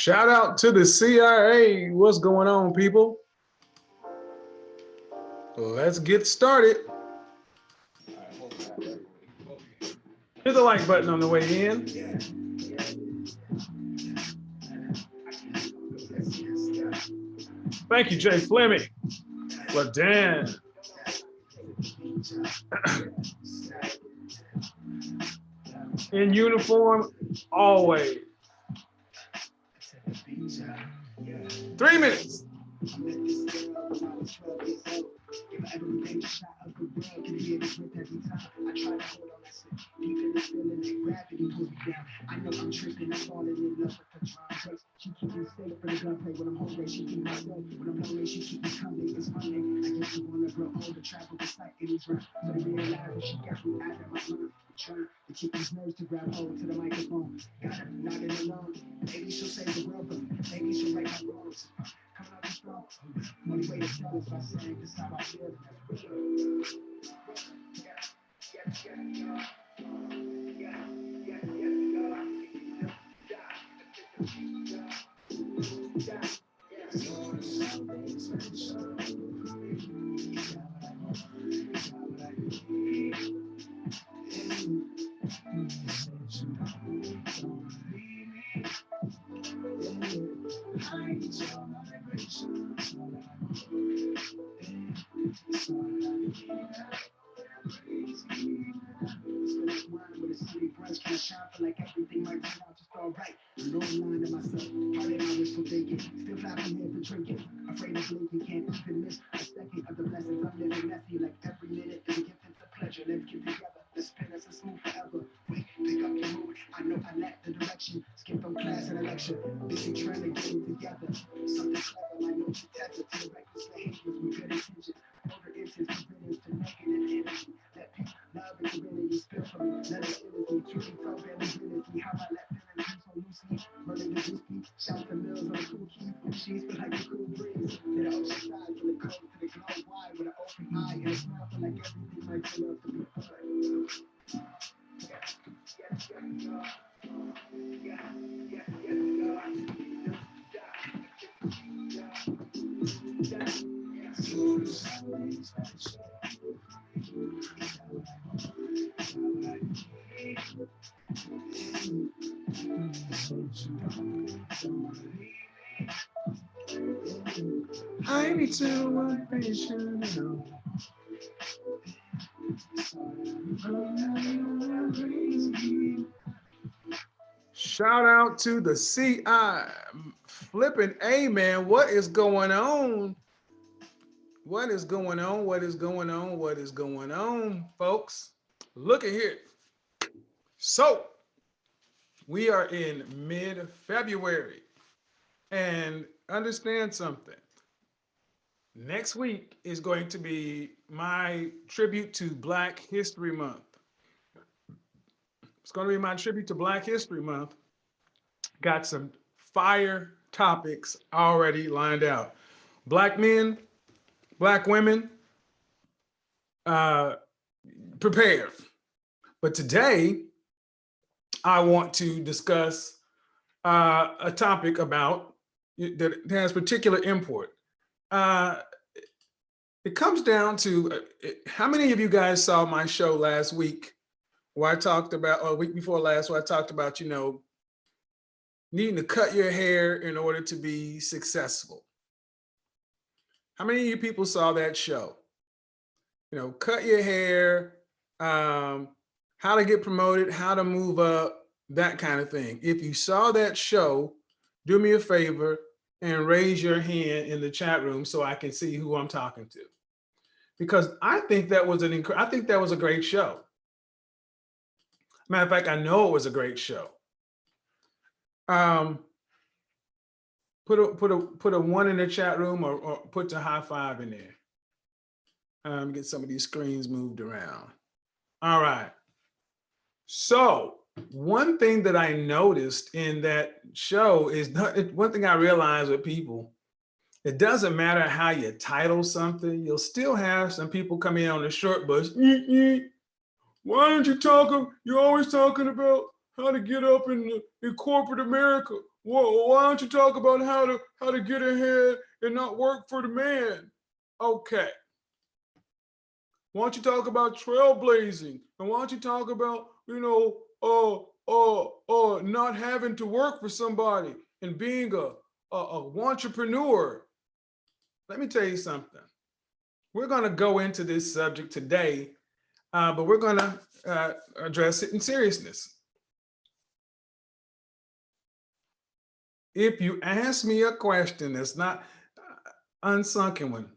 Shout out to the CIA. What's going on, people? Let's get started. Hit the like button on the way in. Thank you, Jay Fleming. LaDan. In uniform, always. 3 minutes. I know I'm tripping, I'm falling in love with her drama. She keep me safe from the gunplay when I'm hungry. She keep me safe when I'm hungry. She keep me coming. It's Monday. I guess you wanna grow older, travel the sight in these rhymes. So they realize that she got me out of my mind. Trying to keep these nerves to grab hold to the microphone. Got her nodding along. Maybe she'll save the world, but maybe she'll right my wrongs. Coming out the strong. Only way to tell is by saying this how I feel. That's real. Like everything might turn out just alright. No line to myself, part of my wishful thinking. Still clapping here for drinking. Afraid of blinking, can't even miss a second of the blessings. I'm living messy, like every minute is a gift and a pleasure. Let's get together, let's spin us a smooth forever. Wait, pick up your mood. I know I lack the direction. Skip from class and election. Busy trying to get it together. Something clever, my notes are tethered to the reckless behaviors with good intentions. Older inches preventers to negative energy. Let peace, love, and serenity spill from me. Let it energy, truly program ability. How I let feelings be so loosely. Running the goofy, shout the mills on the cool key. She's feel like a cool breeze. To the ocean side, from the coast to the globe wide. With an open eye and a smile, feel like everything might turn out to be fun. I need to one patient. Shout out to the CI. Flipping A, man. What is going on? What is going on? What is going on? What is going on, folks? Look at here. So, we are in mid-February. And understand something. Next week is going to be my tribute to Black History Month. It's going to be my tribute to Black History Month. Got some fire topics already lined out. Black men, Black women, prepare. But today, I want to discuss a topic about that has particular import. It comes down to how many of you guys saw my show last week where I talked about, or week before last, where I talked about, you know, needing to cut your hair in order to be successful. How many of you people saw that show? You know, cut your hair, how to get promoted, how to move up, that kind of thing. If you saw that show, do me a favor and raise your hand in the chat room so I can see who I'm talking to. Because I think that was a great show. Matter of fact, I know it was a great show. Put a one in the chat room or put the high five in there. Get some of these screens moved around. All right. So one thing that I noticed in that show is one thing I realized with people, it doesn't matter how you title something, you'll still have some people come in on the short bus. Why aren't you talking? You're always talking about how to get up in corporate America. Well, why don't you talk about how to get ahead and not work for the man? Okay. Why don't you talk about trailblazing? And why don't you talk about, not having to work for somebody and being a entrepreneur? Let me tell you something. We're going to go into this subject today, but we're going to address it in seriousness. If you ask me a question that's not unsunken one,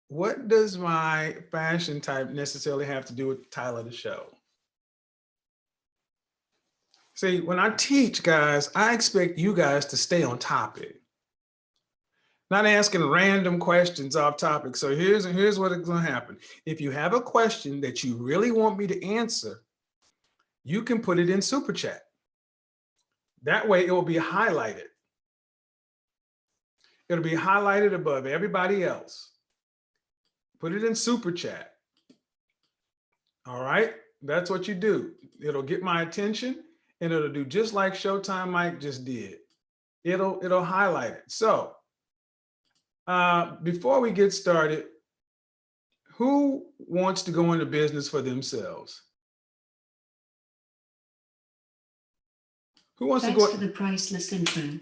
what does my fashion type necessarily have to do with the title of the show? See, when I teach, guys, I expect you guys to stay on topic, not asking random questions off topic. So here's what is going to happen. If you have a question that you really want me to answer, you can put it in Super Chat. That way it will be highlighted. It'll be highlighted above everybody else. Put it in Super Chat. All right, that's what you do. It'll get my attention and it'll do just like Showtime Mike just did. It'll highlight it. So before we get started, who wants to go into business for themselves? Who wants Thanks to go for the priceless info.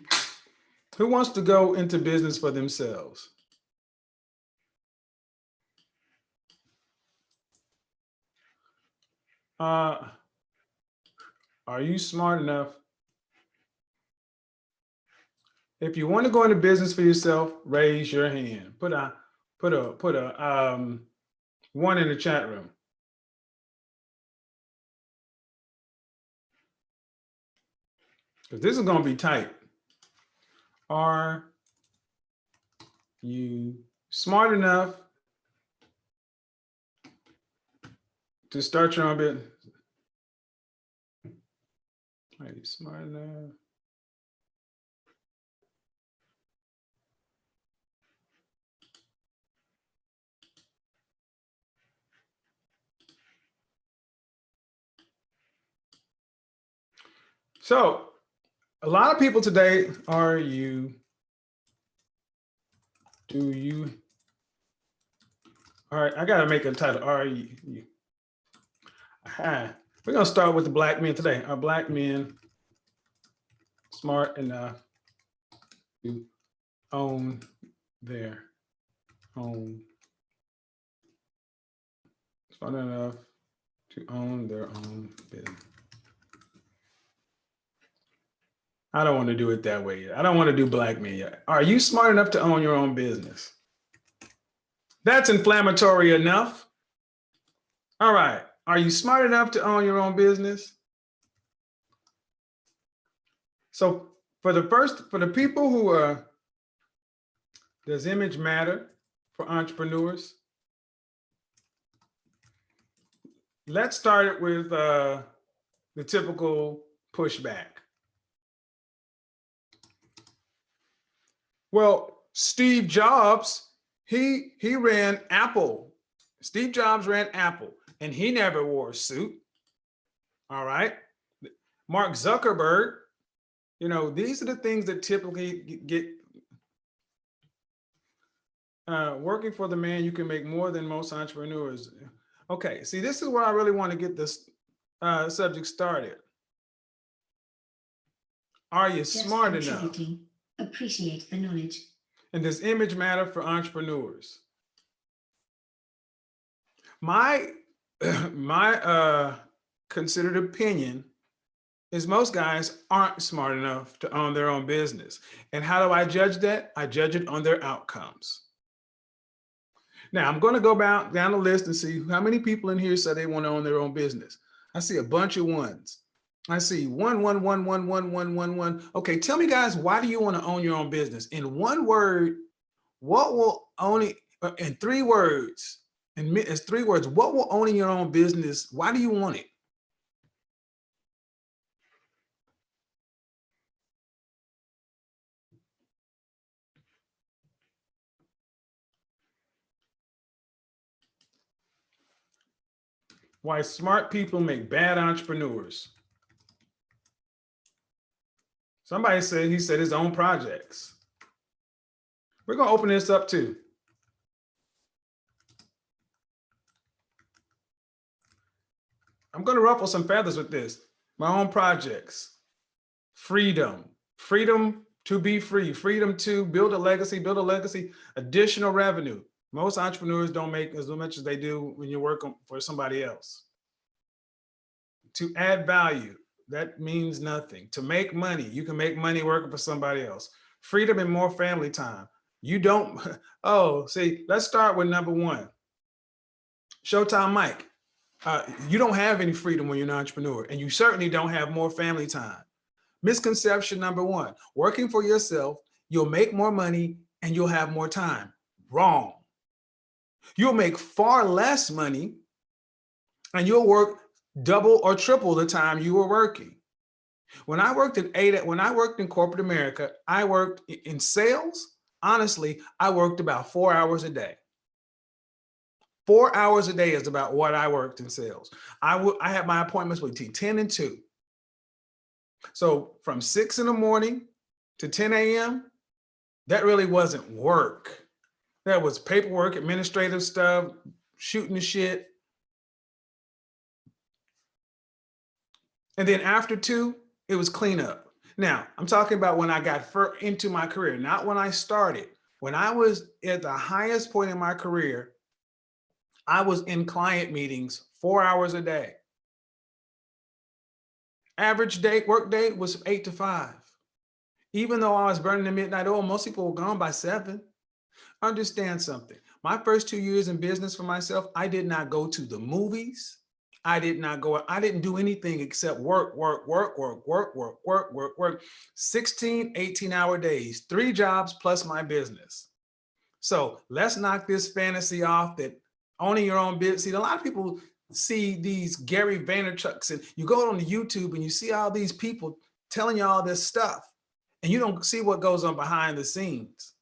Who wants to go into business for themselves? Are you smart enough? If you want to go into business for yourself, raise your hand. Put a one in the chat room. Because this is going to be tight. Are you smart enough to start your own business? Are you smart enough? So, a lot of people today, do you, all right, I got to make a title. Are you? We're going to start with the black men today. Are black men smart enough to own their own? Smart enough to own their own business. I don't want to do it that way yet. I don't want to do black men yet. Are you smart enough to own your own business? That's inflammatory enough. All right. Are you smart enough to own your own business? So for the people who are, does image matter for entrepreneurs? Let's start it with the typical pushback. Well, Steve Jobs, he ran Apple. Steve Jobs ran Apple, and he never wore a suit. All right. Mark Zuckerberg, these are the things that typically get working for the man. You can make more than most entrepreneurs. Okay, see, this is where I really want to get this subject started. Are you smart enough? Appreciate the knowledge. And does image matter for entrepreneurs? My considered opinion is most guys aren't smart enough to own their own business. And how do I judge that? I judge it on their outcomes. Now, I'm going to go down the list and see how many people in here say they want to own their own business. I see a bunch of ones. I see one. Okay, tell me, guys, why do you want to own your own business? In one word, what will owning, in 3 words, it's 3 words, what will owning your own business, why do you want it? Why smart people make bad entrepreneurs. Somebody said he said his own projects. We're going to open this up too. I'm going to ruffle some feathers with this. My own projects. Freedom. Freedom to be free. Freedom to build a legacy, additional revenue. Most entrepreneurs don't make as much as they do when you're working for somebody else. To add value, that means nothing. To make money, you can make money working for somebody else. Freedom and more family time. You don't, oh, see, let's start with number one. Showtime Mike. You don't have any freedom when you're an entrepreneur, and you certainly don't have more family time. Misconception number one, working for yourself, you'll make more money and you'll have more time. Wrong. You'll make far less money and you'll work double or triple the time you were working. When I worked in corporate America, I worked in sales. Honestly, I worked about 4 hours a day. 4 hours a day is about what I worked in sales. I had my appointments between 10 and 2. So from 6 in the morning to 10 a.m., that really wasn't work. That was paperwork, administrative stuff, shooting the shit. And then after 2, it was cleanup. Now, I'm talking about when I got into my career, not when I started. When I was at the highest point in my career, I was in client meetings 4 hours a day. Average work day was 8 to 5. Even though I was burning the midnight oil, most people were gone by 7. Understand something. My first 2 years in business for myself, I did not go to the movies. I didn't do anything except work. 16, 18-hour days, 3 jobs plus my business. So let's knock this fantasy off that owning your own business. See, a lot of people see these Gary Vaynerchuks, and you go on the YouTube and you see all these people telling you all this stuff, and you don't see what goes on behind the scenes.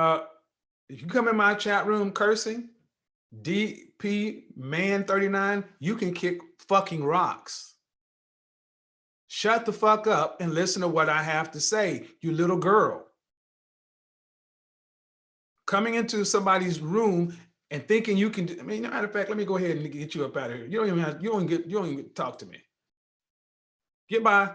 If you come in my chat room cursing, DP Man 39, you can kick fucking rocks. Shut the fuck up and listen to what I have to say, you little girl. Coming into somebody's room and thinking you can, matter of fact, let me go ahead and get you up out of here. You don't even talk to me. Get by.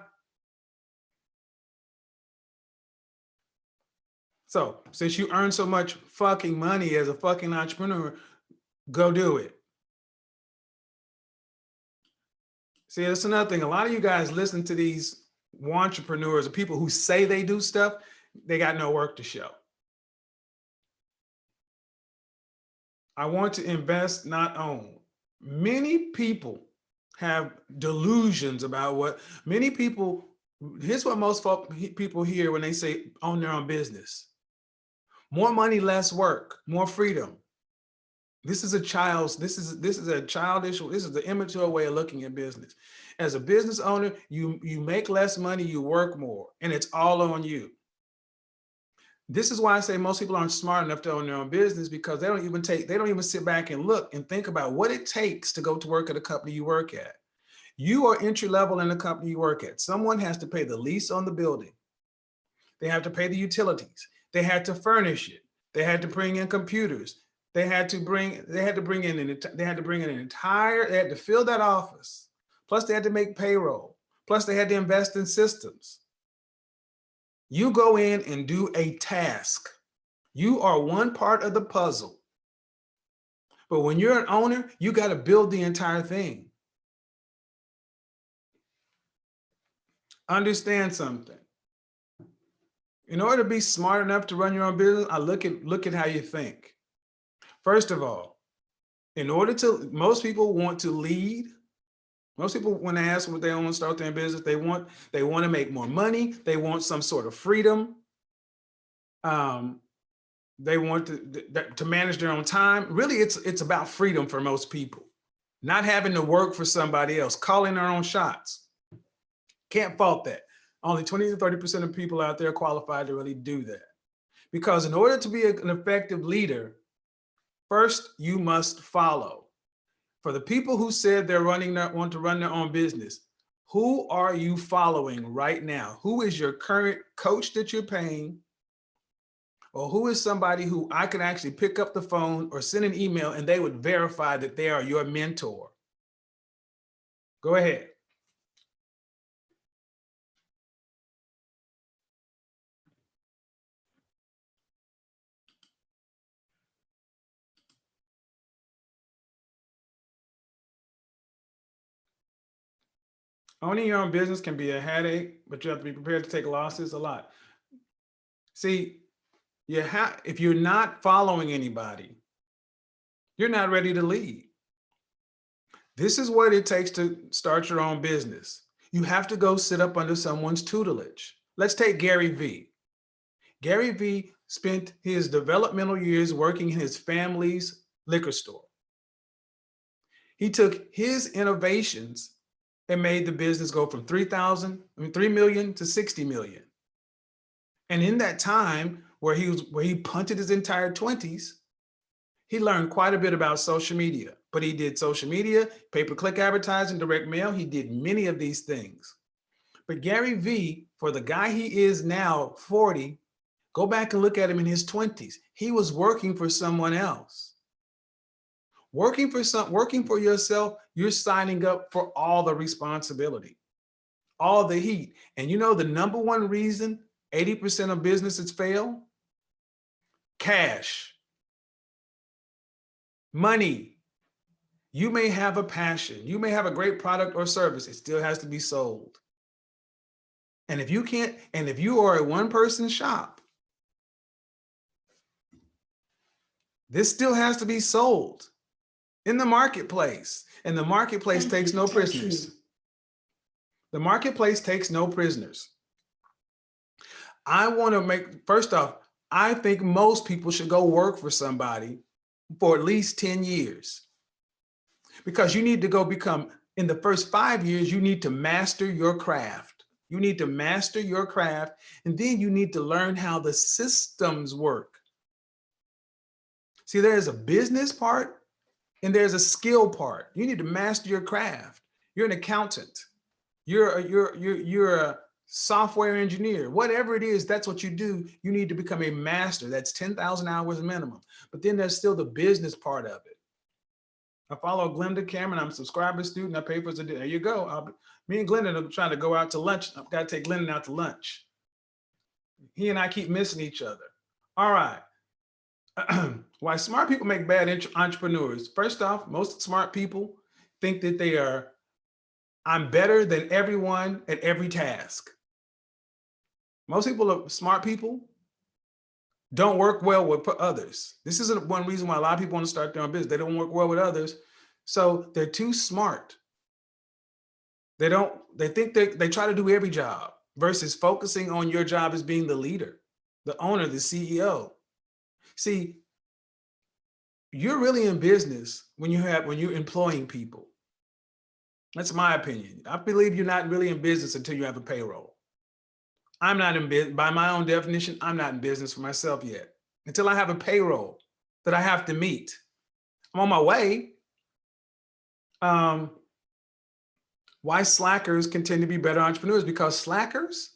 So since you earn so much fucking money as a fucking entrepreneur, go do it. See, that's another thing. A lot of you guys listen to these entrepreneurs or people who say they do stuff, they got no work to show. I want to invest, not own. Many people have delusions about here's what most people hear when they say own their own business. More money, less work, more freedom. This is the immature way of looking at business. As a business owner, you make less money, you work more, and it's all on you. This is why I say most people aren't smart enough to own their own business, because they don't even sit back and look and think about what it takes to go to work at a company you work at. You are entry level in the company you work at. Someone has to pay the lease on the building. They have to pay the utilities. They had to furnish it. They had to bring in computers. They had to fill that office. Plus they had to make payroll. Plus they had to invest in systems. You go in and do a task. You are one part of the puzzle. But when you're an owner, you got to build the entire thing. Understand something. In order to be smart enough to run your own business, I look at how you think. First of all, most people want to lead. Most people, when they ask what they want to start their business, they want to make more money. They want some sort of freedom. They want to manage their own time. Really, it's about freedom for most people. Not having to work for somebody else, calling their own shots. Can't fault that. Only 20 to 30% of people out there are qualified to really do that. Because in order to be an effective leader, first, you must follow. For the people who said they're want to run their own business, who are you following right now? Who is your current coach that you're paying? Or who is somebody who I can actually pick up the phone or send an email and they would verify that they are your mentor? Go ahead. Owning your own business can be a headache, but you have to be prepared to take losses a lot. See, if you're not following anybody, you're not ready to lead. This is what it takes to start your own business. You have to go sit up under someone's tutelage. Let's take Gary Vee. Gary Vee spent his developmental years working in his family's liquor store. He took his innovations and made the business go from 3 million to 60 million. And in that time where he punted his entire 20s, he learned quite a bit about social media, but he did social media, pay-per-click advertising, direct mail. He did many of these things. But Gary Vee, for the guy he is now, 40, go back and look at him in his 20s. He was working for someone else. Working for yourself, you're signing up for all the responsibility, all the heat. And you know the number one reason 80% of businesses fail? Cash. Money. You may have a passion. You may have a great product or service. It still has to be sold. And if you are a one-person shop, this still has to be sold in the marketplace. And the marketplace takes no prisoners. The marketplace takes no prisoners. First off, I think most people should go work for somebody for at least 10 years. Because you need to go in the first 5 years, you need to master your craft. You need to master your craft, and then you need to learn how the systems work. See, there's a business part and there's a skill part. You need to master your craft. You're an accountant. You're a software engineer. Whatever it is, that's what you do. You need to become a master. That's 10,000 hours minimum. But then there's still the business part of it. I follow Glenda Cameron. I'm a subscriber student. I pay for it. There you go. Me and Glenda are trying to go out to lunch. I've got to take Glenda out to lunch. He and I keep missing each other. All right. Why smart people make bad entrepreneurs. First off, most smart people think that I'm better than everyone at every task. Most smart people don't work well with others. This isn't one reason why a lot of people want to start their own business. They don't work well with others. So they're too smart. They try to do every job versus focusing on your job as being the leader, the owner, the CEO. See, you're really in business when you're employing people. That's my opinion. I believe you're not really in business until you have a payroll. I'm not in business, by my own definition, I'm not in business for myself yet. Until I have a payroll that I have to meet. I'm on my way. Why slackers can tend to be better entrepreneurs? Because slackers,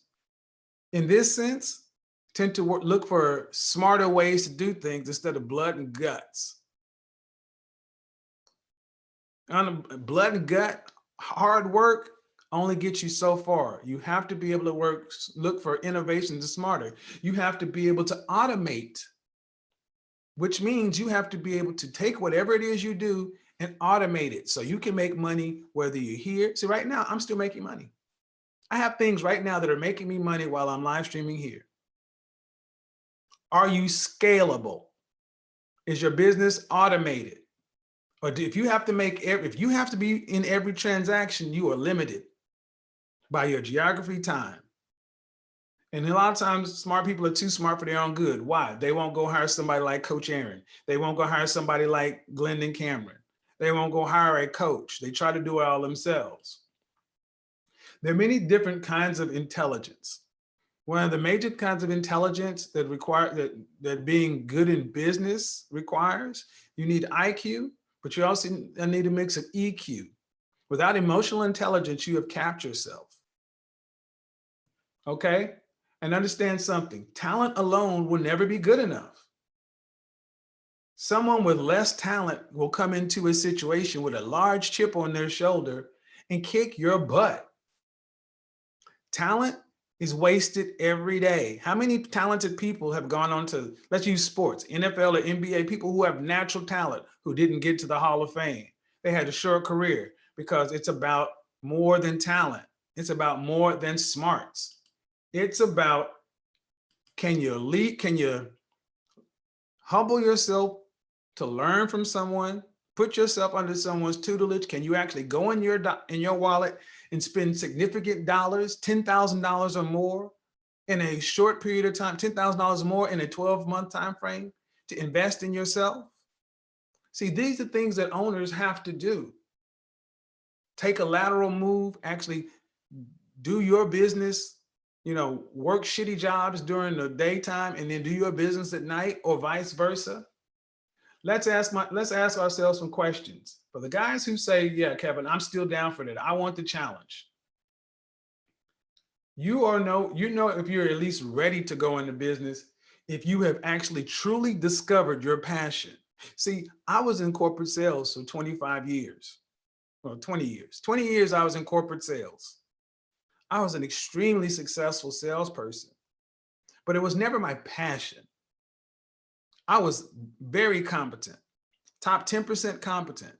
in this sense, tend to look for smarter ways to do things instead of blood and guts. Blood and gut, hard work only gets you so far. You have to be able to look for innovations smarter. You have to be able to automate, which means you have to be able to take whatever it is you do and automate it so you can make money whether you're here. See, right now, I'm still making money. I have things right now that are making me money while I'm live streaming here. Are you scalable? Is your business automated? Or if you have to be in every transaction, you are limited by your geography, time. And a lot of times, smart people are too smart for their own good. Why? They won't go hire somebody like Coach Aaron. They won't go hire somebody like Glendon Cameron. They won't go hire a coach. They try to do it all themselves. There are many different kinds of intelligence. One of the major kinds of intelligence that being good in business requires, you need IQ, but you also need a mix of EQ. Without emotional intelligence, you have capped yourself. Okay? And understand something, talent alone will never be good enough. Someone with less talent will come into a situation with a large chip on their shoulder and kick your butt. Talent is wasted every day. How many talented people have gone on to, let's use sports, NFL or NBA, people who have natural talent who didn't get to the Hall of Fame? They had a short career because it's about more than talent. It's about more than smarts. It's about, can you lead, can you humble yourself to learn from someone, put yourself under someone's tutelage? Can you actually go in your wallet and spend significant dollars, $10,000 or more in a short period of time, $10,000 more in a 12-month time frame to invest in yourself? See, these are things that owners have to do. Take a lateral move, actually do your business, work shitty jobs during the daytime and then do your business at night, or vice versa. Let's ask ourselves some questions. For the guys who say, yeah, Kevin, I'm still down for that, I want the challenge. You know if you're at least ready to go into business, if you have actually truly discovered your passion. See, I was in corporate sales for 25 years, well, 20 years. 20 years I was in corporate sales. I was an extremely successful salesperson, but it was never my passion. I was very competent, top 10% competent.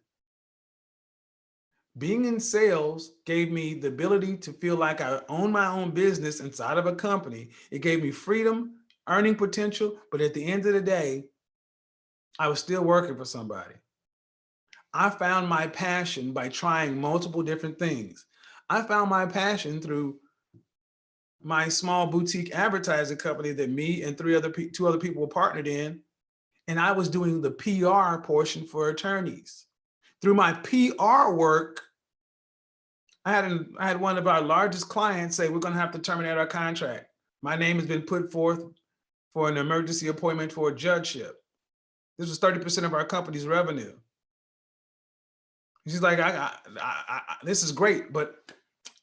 Being in sales gave me the ability to feel like I own my own business inside of a company. It gave me freedom, earning potential, but at the end of the day, I was still working for somebody. I found my passion by trying multiple different things. I found my passion through my small boutique advertising company that me and two other people were partnered in. And I was doing the PR portion for attorneys. Through my PR work, I had one of our largest clients say, we're going to have to terminate our contract. My name has been put forth for an emergency appointment for a judgeship. This was 30% of our company's revenue. She's like, this is great, but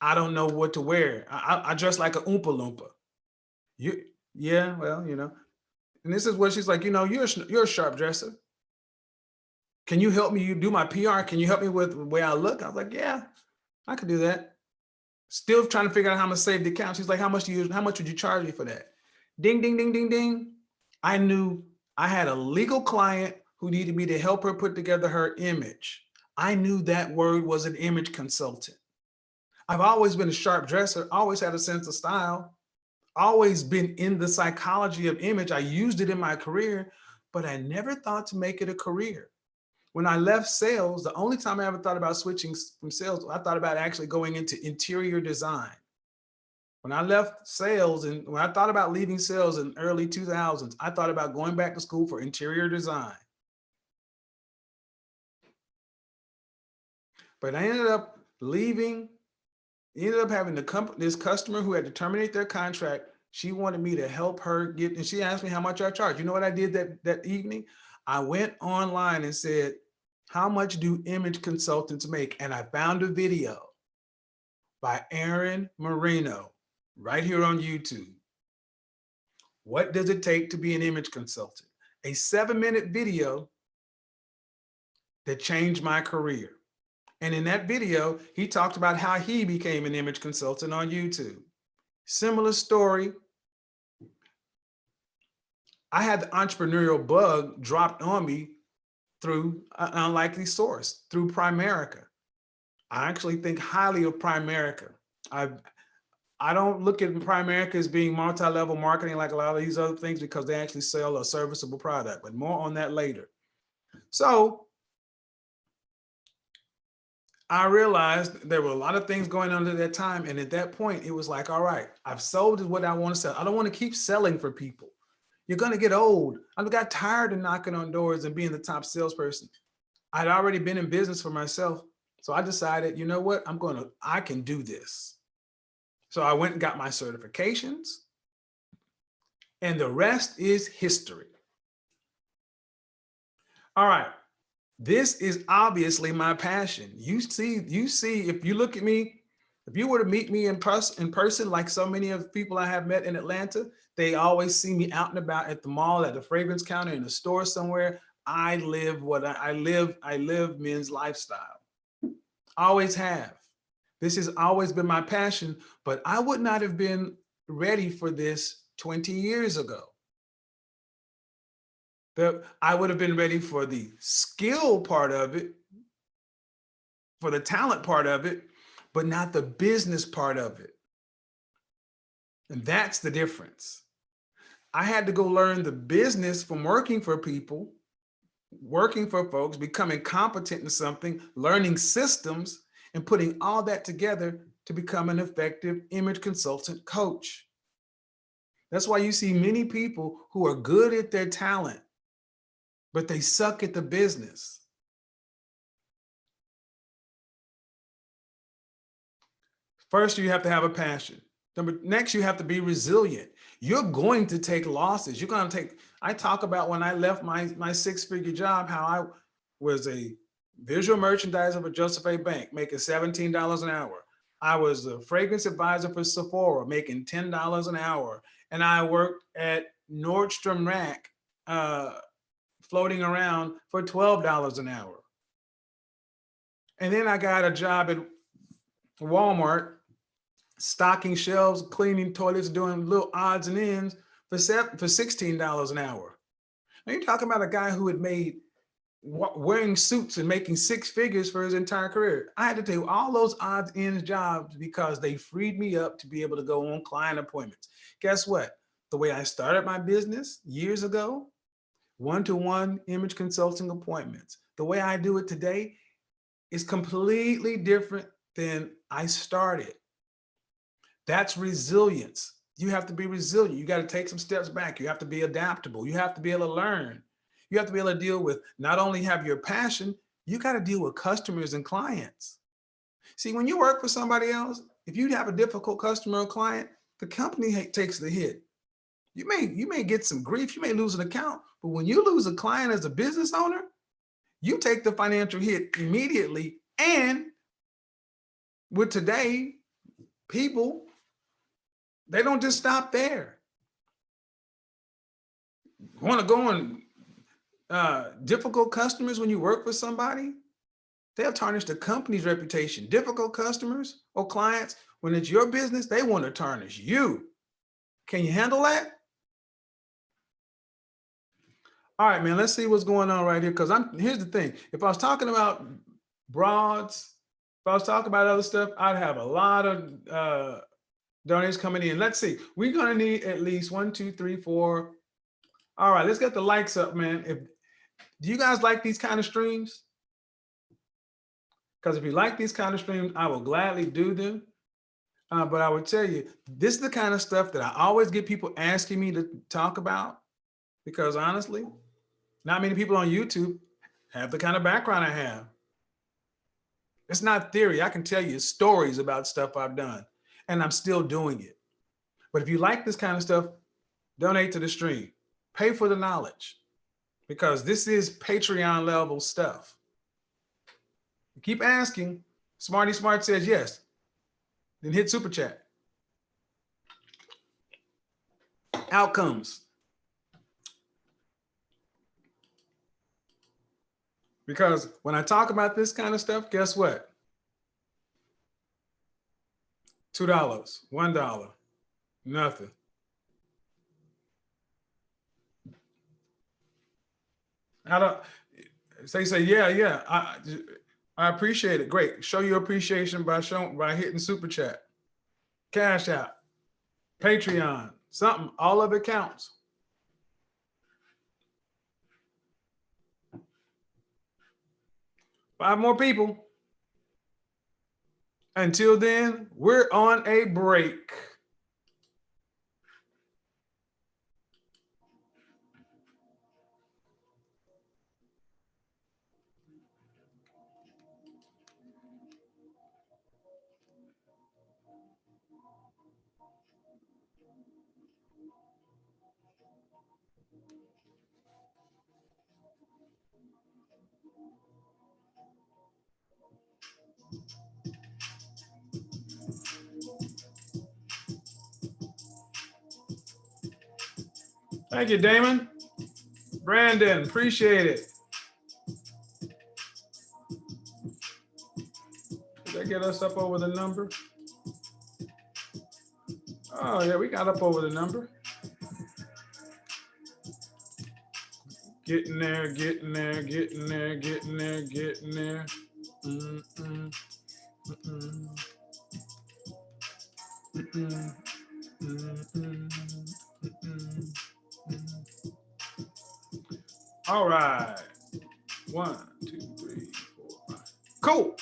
I don't know what to wear. I dress like a Oompa Loompa. Yeah, well, And this is what she's like, you're a sharp dresser. Can you help me? You do my PR. Can you help me with the way I look? I was like, yeah, I could do that. Still trying to figure out how I'm gonna save the account. She's like, how much would you charge me for that? Ding, ding, ding, ding, ding. I knew I had a legal client who needed me to help her put together her image. I knew that word was an image consultant. I've always been a sharp dresser, always had a sense of style, always been in the psychology of image. I used it in my career, but I never thought to make it a career. When I left sales, the only time I ever thought about switching from sales, I thought about actually going into interior design. When I left sales and when I thought about leaving sales in early 2000s, I thought about going back to school for interior design. But I ended up leaving, ended up having this customer who had to terminate their contract. She wanted me to help her get, and she asked me how much I charge. You know what I did that evening? I went online and said, how much do image consultants make? And I found a video by Aaron Marino right here on YouTube. What does it take to be an image consultant? A 7-minute video that changed my career. And in that video, he talked about how he became an image consultant on YouTube. Similar story. I had the entrepreneurial bug dropped on me through an unlikely source, through Primerica. I actually think highly of Primerica. I don't look at Primerica as being multi-level marketing like a lot of these other things because they actually sell a serviceable product, but more on that later. So I realized there were a lot of things going on at that time. And at that point, it was like, all right, I've sold what I want to sell. I don't want to keep selling for people. You're going to get old. I got tired of knocking on doors and being the top salesperson. I'd already been in business for myself. So I decided, you know what, I can do this. So I went and got my certifications, and the rest is history. All right. This is obviously my passion. You see, if you look at me, if you were to meet me in person, like so many of the people I have met in Atlanta, they always see me out and about at the mall, at the fragrance counter, in a store somewhere. I live I live men's lifestyle. Always have. This has always been my passion, but I would not have been ready for this 20 years ago. I would have been ready for the skill part of it, for the talent part of it, but not the business part of it. And that's the difference. I had to go learn the business from working for people, working for folks, becoming competent in something, learning systems, and putting all that together to become an effective image consultant coach. That's why you see many people who are good at their talent, but they suck at the business. First, you have to have a passion. Next, you have to be resilient. You're going to take losses. You're going to take, I talk about when I left my six-figure job, how I was a visual merchandiser for Joseph A. Bank, making $17 an hour. I was a fragrance advisor for Sephora, making $10 an hour. And I worked at Nordstrom Rack, floating around for $12 an hour. And then I got a job at Walmart, stocking shelves, cleaning toilets, doing little odds and ends for $16 an hour. Now you're talking about a guy who had made wearing suits and making six figures for his entire career. I had to take all those odds ends jobs because they freed me up to be able to go on client appointments. Guess what? The way I started my business years ago, one-to-one image consulting appointments. The way I do it today is completely different than I started. That's resilience. You have to be resilient. You got to take some steps back. You have to be adaptable. You have to be able to learn. You have to be able to deal with, not only have your passion, you got to deal with customers and clients. See, when you work for somebody else, if you have a difficult customer or client, the company takes the hit. You may get some grief, you may lose an account, but when you lose a client as a business owner, you take the financial hit immediately. And with today, people, they don't just stop there. You want to go on difficult customers when you work for somebody? They'll tarnish the company's reputation. Difficult customers or clients, when it's your business, they want to tarnish you. Can you handle that? All right, man, let's see what's going on right here. Because here's the thing. If I was talking about broads, if I was talking about other stuff, I'd have a lot of donations coming in. Let's see. We're gonna need at least 1, 2, 3, 4. All right, let's get the likes up, man. Do you guys like these kind of streams? Because if you like these kind of streams, I will gladly do them. But I would tell you, this is the kind of stuff that I always get people asking me to talk about. Because honestly, not many people on YouTube have the kind of background I have. It's not theory. I can tell you stories about stuff I've done, and I'm still doing it. But if you like this kind of stuff, donate to the stream. Pay for the knowledge, because this is Patreon level stuff. Keep asking. Smarty Smart says yes. Then hit super chat. Outcomes. Because when I talk about this kind of stuff, guess what? $2, $1, nothing. I don't. Say yeah. I appreciate it. Great. Show your appreciation by hitting super chat, Cash App, Patreon, something. All of it counts. Five more people. Until then, we're on a break. Thank you, Damon. Brandon, appreciate it. Did that get us up over the number? Oh yeah, we got up over the number. Getting there, getting there, getting there, getting there, getting there. Mm-mm, mm-mm, mm-mm, mm-mm, mm-mm, mm. All right. 1, 2, 3, 4, 5. Cool.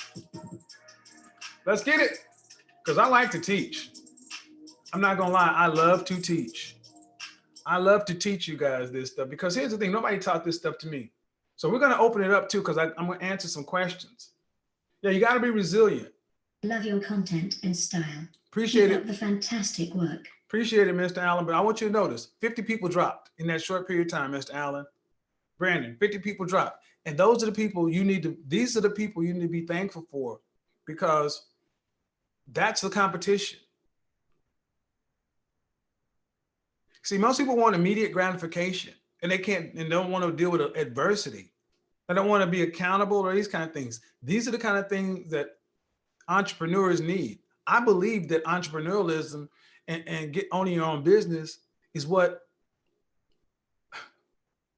Let's get it. Because I like to teach. I'm not gonna lie, I love to teach. I love to teach you guys this stuff because here's the thing, nobody taught this stuff to me. So we're gonna open it up too because I'm gonna answer some questions. Yeah, you gotta be resilient. Love your content and style. Appreciate Keep it. up the fantastic work. Appreciate it, Mr. Allen, but I want you to notice 50 people dropped in that short period of time, Mr. Allen. Brandon, 50 people dropped. And those are the people you need to, these are the people you need to be thankful for because that's the competition. See, most people want immediate gratification and they can't and don't want to deal with adversity. They don't want to be accountable or these kind of things. These are the kind of things that entrepreneurs need. I believe that entrepreneurialism and owning your own business is what,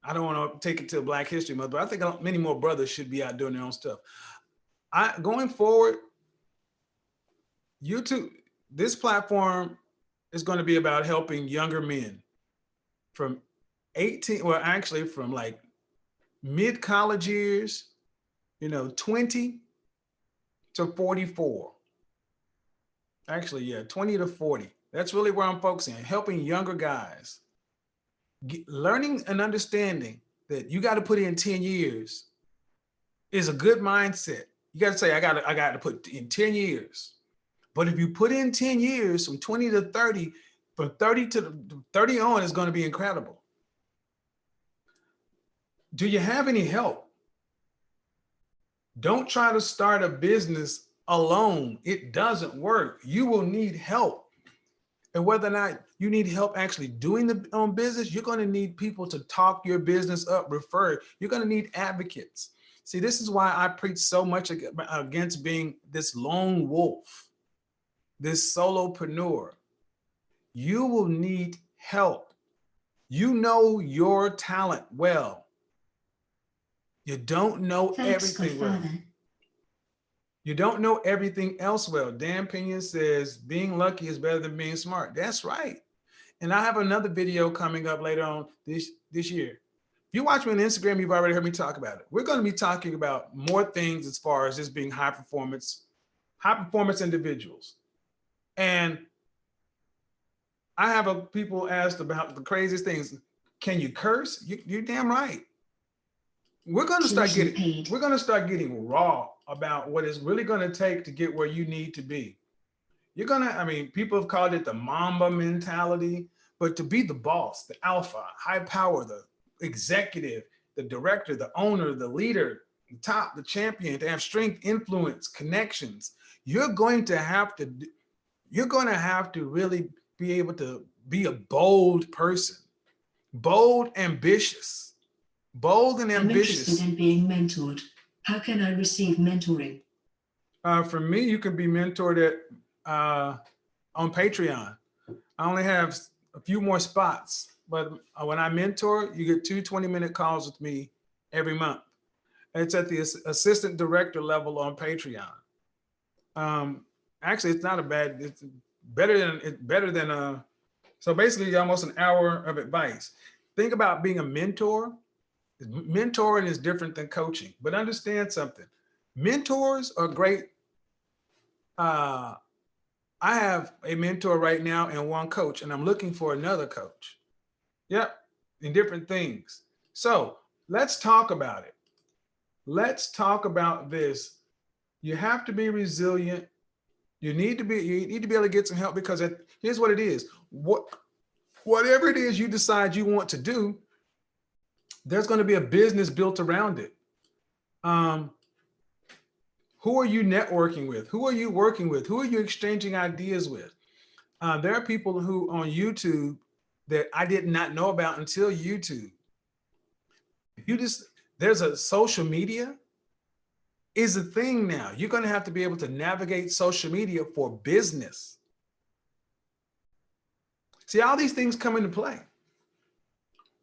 I don't want to take it to Black History Month, but I think many more brothers should be out doing their own stuff. Going forward, YouTube, this platform is going to be about helping younger men from 18, well, actually from like mid-college years, 20 to 44. Actually, yeah, 20 to 40. That's really where I'm focusing, helping younger guys, learning and understanding that you got to put in 10 years is a good mindset. You got to say, I got to put in 10 years. But if you put in 10 years from 20 to 30, from 30 to 30 on is going to be incredible. Do you have any help? Don't try to start a business alone. It doesn't work. You will need help. And whether or not you need help actually doing the own business, you're going to need people to talk your business up, refer it. You're going to need advocates. See, this is why I preach so much against being this lone wolf, this solopreneur. You will need help. You know your talent well. You don't know everything well. You don't know everything else well. Dan Pinion says, being lucky is better than being smart. That's right. And I have another video coming up later on this year. If you watch me on Instagram, you've already heard me talk about it. We're going to be talking about more things as far as just being high performance individuals. And I have people asked about the craziest things. Can you curse? You're damn right. We're going to start getting raw about what it's really going to take to get where you need to be. People have called it the Mamba mentality, but to be the boss, the alpha, high power, the executive, the director, the owner, the leader, the top, the champion, to have strength, influence, connections, you're going to have to really be able to be a bold person, bold, ambitious. Bold and ambitious. I'm interested in being mentored. How can I receive mentoring? For me, you can be mentored on Patreon. I only have a few more spots, but when I mentor, you get 2 20-minute calls with me every month. It's at the assistant director level on Patreon. Actually, it's not it's better than so basically almost an hour of advice. Think about being a mentor. Mentoring is different than coaching, but understand something. Mentors are great. I have a mentor right now and one coach, and I'm looking for another coach. Yep, in different things. So let's talk about it. Let's talk about this. You have to be resilient. You need to be able to get some help because here's what it is. Whatever it is you decide you want to do, there's going to be a business built around it. Who are you networking with? Who are you working with? Who are you exchanging ideas with? There are people who on YouTube that I did not know about until YouTube. If you just, there's a social media is a thing now. You're going to have to be able to navigate social media for business. See, all these things come into play.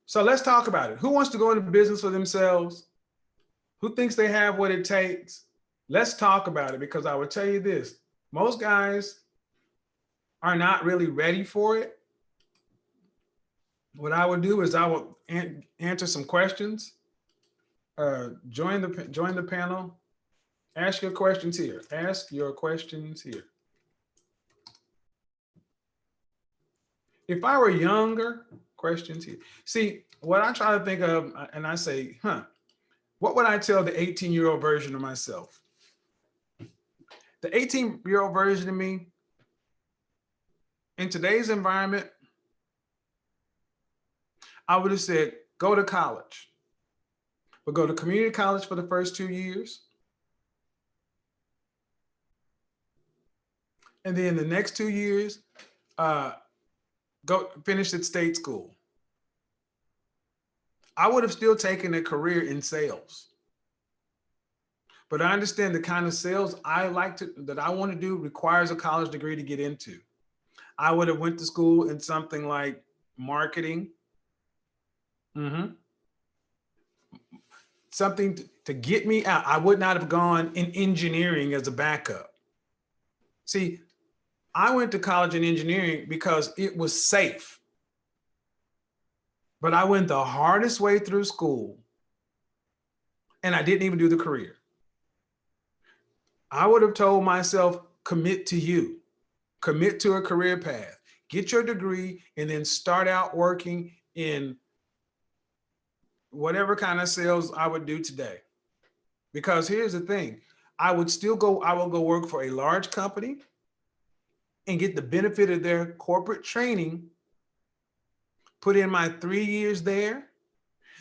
So let's talk about it. Who wants to go into business for themselves? Who thinks they have what it takes? Let's talk about it, because I will tell you this, most guys are not really ready for it. What I would do is I will answer some questions. Join the panel. Ask your questions here. Ask your questions here. If I were younger, questions here. See, what I try to think of, and I say, what would I tell the 18-year-old version of myself? The 18-year-old version of me, in today's environment, I would have said, go to college. But go to community college for the first 2 years. And then the next 2 years, go finish at state school. I would have still taken a career in sales. But I understand the kind of sales that I want to do requires a college degree to get into. I would have went to school in something like marketing. Something to get me out. I would not have gone in engineering as a backup. See, I went to college in engineering because it was safe. But I went the hardest way through school, and I didn't even do the career. I would have told myself, commit to you, commit to a career path, get your degree, and then start out working in whatever kind of sales I would do today. Because here's the thing, I will go work for a large company and get the benefit of their corporate training, put in my 3 years there,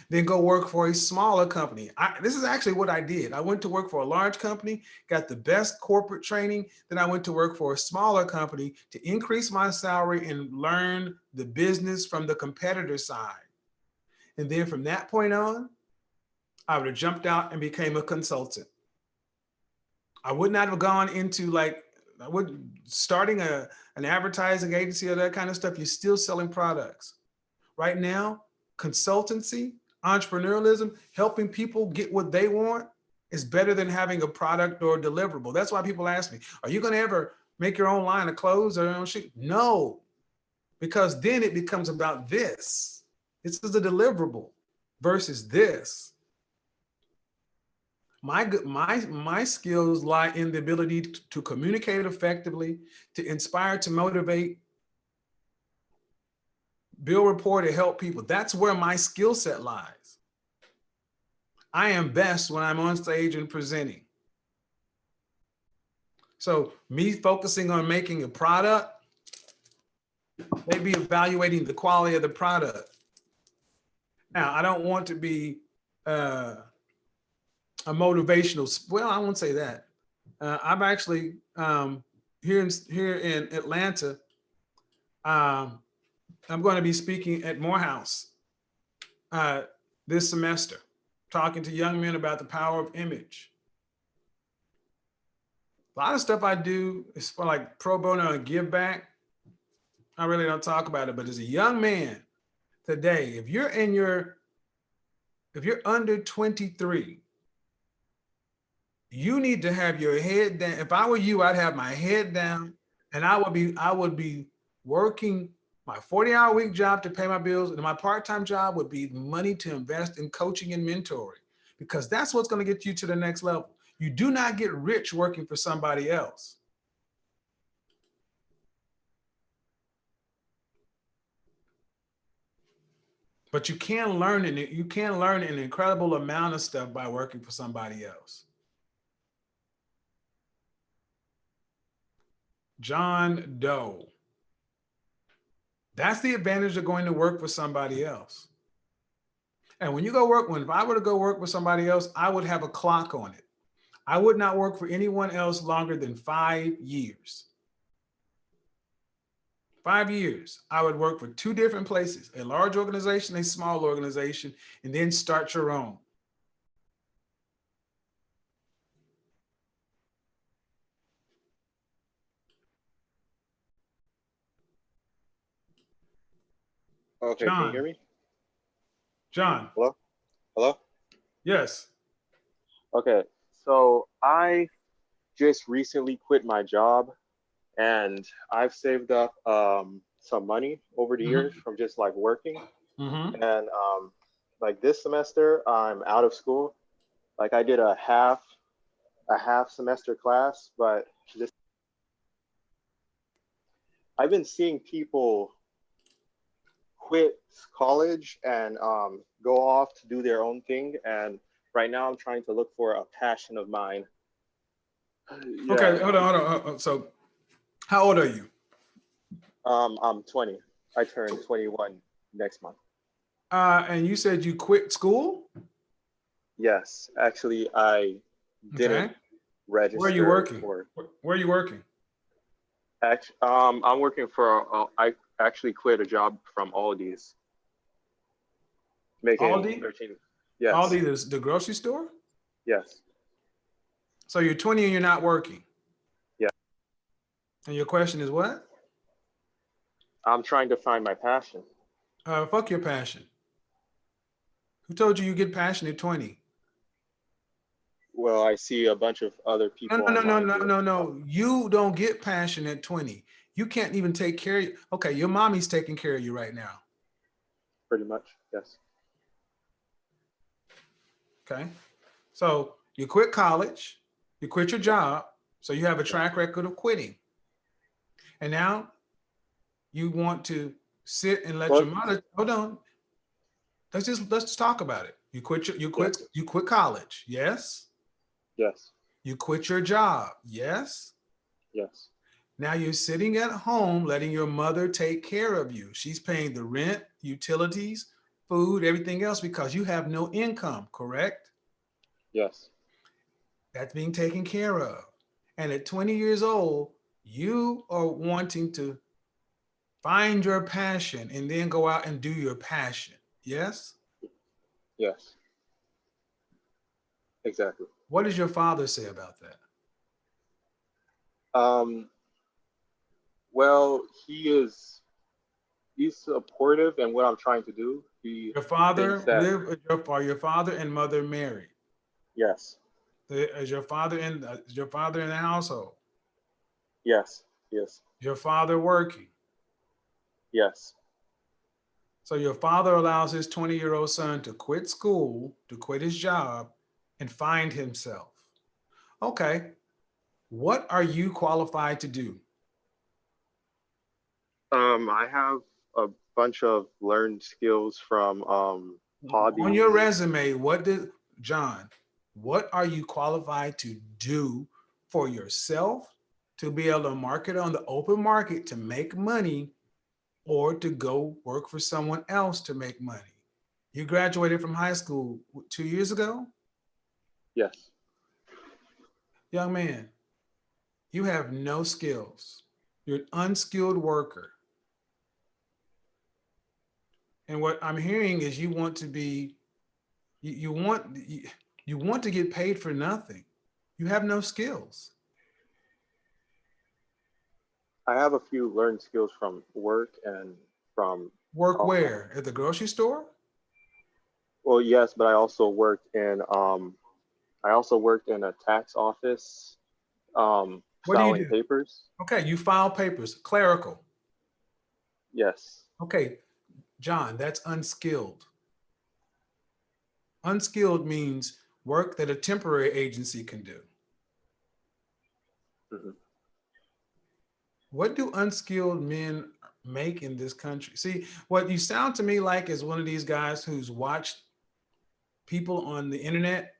then go work for a smaller company. This is actually what I did. I went to work for a large company, got the best corporate training. Then I went to work for a smaller company to increase my salary and learn the business from the competitor side. And then from that point on, I would have jumped out and became a consultant. I would not have gone into starting an advertising agency or that kind of stuff. You're still selling products. Right now, consultancy, entrepreneurialism, helping people get what they want is better than having a product or a deliverable. That's why people ask me, are you going to ever make your own line of clothes or your own shoes? No, because then it becomes about this. This is a deliverable versus this. My skills lie in the ability to communicate effectively, to inspire, to motivate, build rapport, to help people. That's where my skill set lies. I am best when I'm on stage and presenting. So me focusing on making a product, maybe evaluating the quality of the product. Now, I don't want to be a motivational, well, I won't say that. I'm actually here in Atlanta. I'm going to be speaking at Morehouse this semester, talking to young men about the power of image. A lot of stuff I do is for like pro bono and give back. I really don't talk about it, but as a young man today, if you're under 23, you need to have your head down. If I were you, I'd have my head down, and I would be working my 40-hour week job to pay my bills, and my part-time job would be money to invest in coaching and mentoring, because that's what's going to get you to the next level. You do not get rich working for somebody else. But you can learn an incredible amount of stuff by working for somebody else. John Doe. That's the advantage of going to work for somebody else. And when you go work, if I were to go work with somebody else, I would have a clock on it. I would not work for anyone else longer than 5 years. 5 years. I would work for 2 different places, a large organization, a small organization, and then start your own. Okay, can you hear John, me? John, Hello? Hello? yes. Okay, so I just recently quit my job and I've saved up some money over the years from just like working. Mm-hmm. And like this semester, I'm out of school. Like I did a half semester class, but this I've been seeing people quit college and go off to do their own thing. And right now, I'm trying to look for a passion of mine. Okay, Yeah, hold on. So, how old are you? I'm 20. I turn 21 next month. And you said you quit school? Yes, actually, I Okay. didn't Where are you register working? for. Where are you working? I'm working for. I actually quit a job from Aldi's, making Aldi? 13. Yes, Aldi, the grocery store? yes, So you're 20 and you're not working. yeah. And your question is what? I'm trying to find my passion. Fuck your passion. Who told you you get passion at 20? Well, I see a bunch of other No, people no, no, no, online no, doing no, stuff. no. You don't get passion at 20. You can't even take care of you. Okay, your mommy's taking care of you right now. Pretty much, yes. Okay. So you quit college, you quit your job, so you have a track record of quitting. And now you want to sit and let But your mother, hold on. Let's just talk about it. yes, You quit college. Yes. yes, You quit your job. Yes. yes, Now you're sitting at home letting your mother take care of you. She's paying the rent, utilities, food, everything else because you have no income, correct? yes. That's being taken care of. And at 20 years old, you are wanting to find your passion and then go out and do your passion. Yes? Yes, exactly. What does your father say about that? Um, well, he's supportive in what I'm trying to do. He Your thinks father that are your father and mother married? yes, Is your father in the household? yes, yes, Your father working? yes, So your father allows his 20-year-old son to quit school, to quit his job, and find himself. Okay, what are you qualified to do? I have a bunch of learned skills from On your hobbies. resume, John, what are you qualified to do for yourself to be able to market on the open market to make money or to go work for someone else to make money? You graduated from high school 2 years ago? Yes, Young man, you have no skills. You're an unskilled worker. And what I'm hearing is you want you want to get paid for nothing. You have no skills. I have a few learned skills from work and from Work um, where? At the grocery store? well, yes, but I also worked in a tax office, What do you filing do? papers. Okay, you file papers, clerical. Yes. Okay, John, that's unskilled. Unskilled means work that a temporary agency can do. Hmm. What do unskilled men make in this country? See, what you sound to me like is one of these guys who's watched people on the internet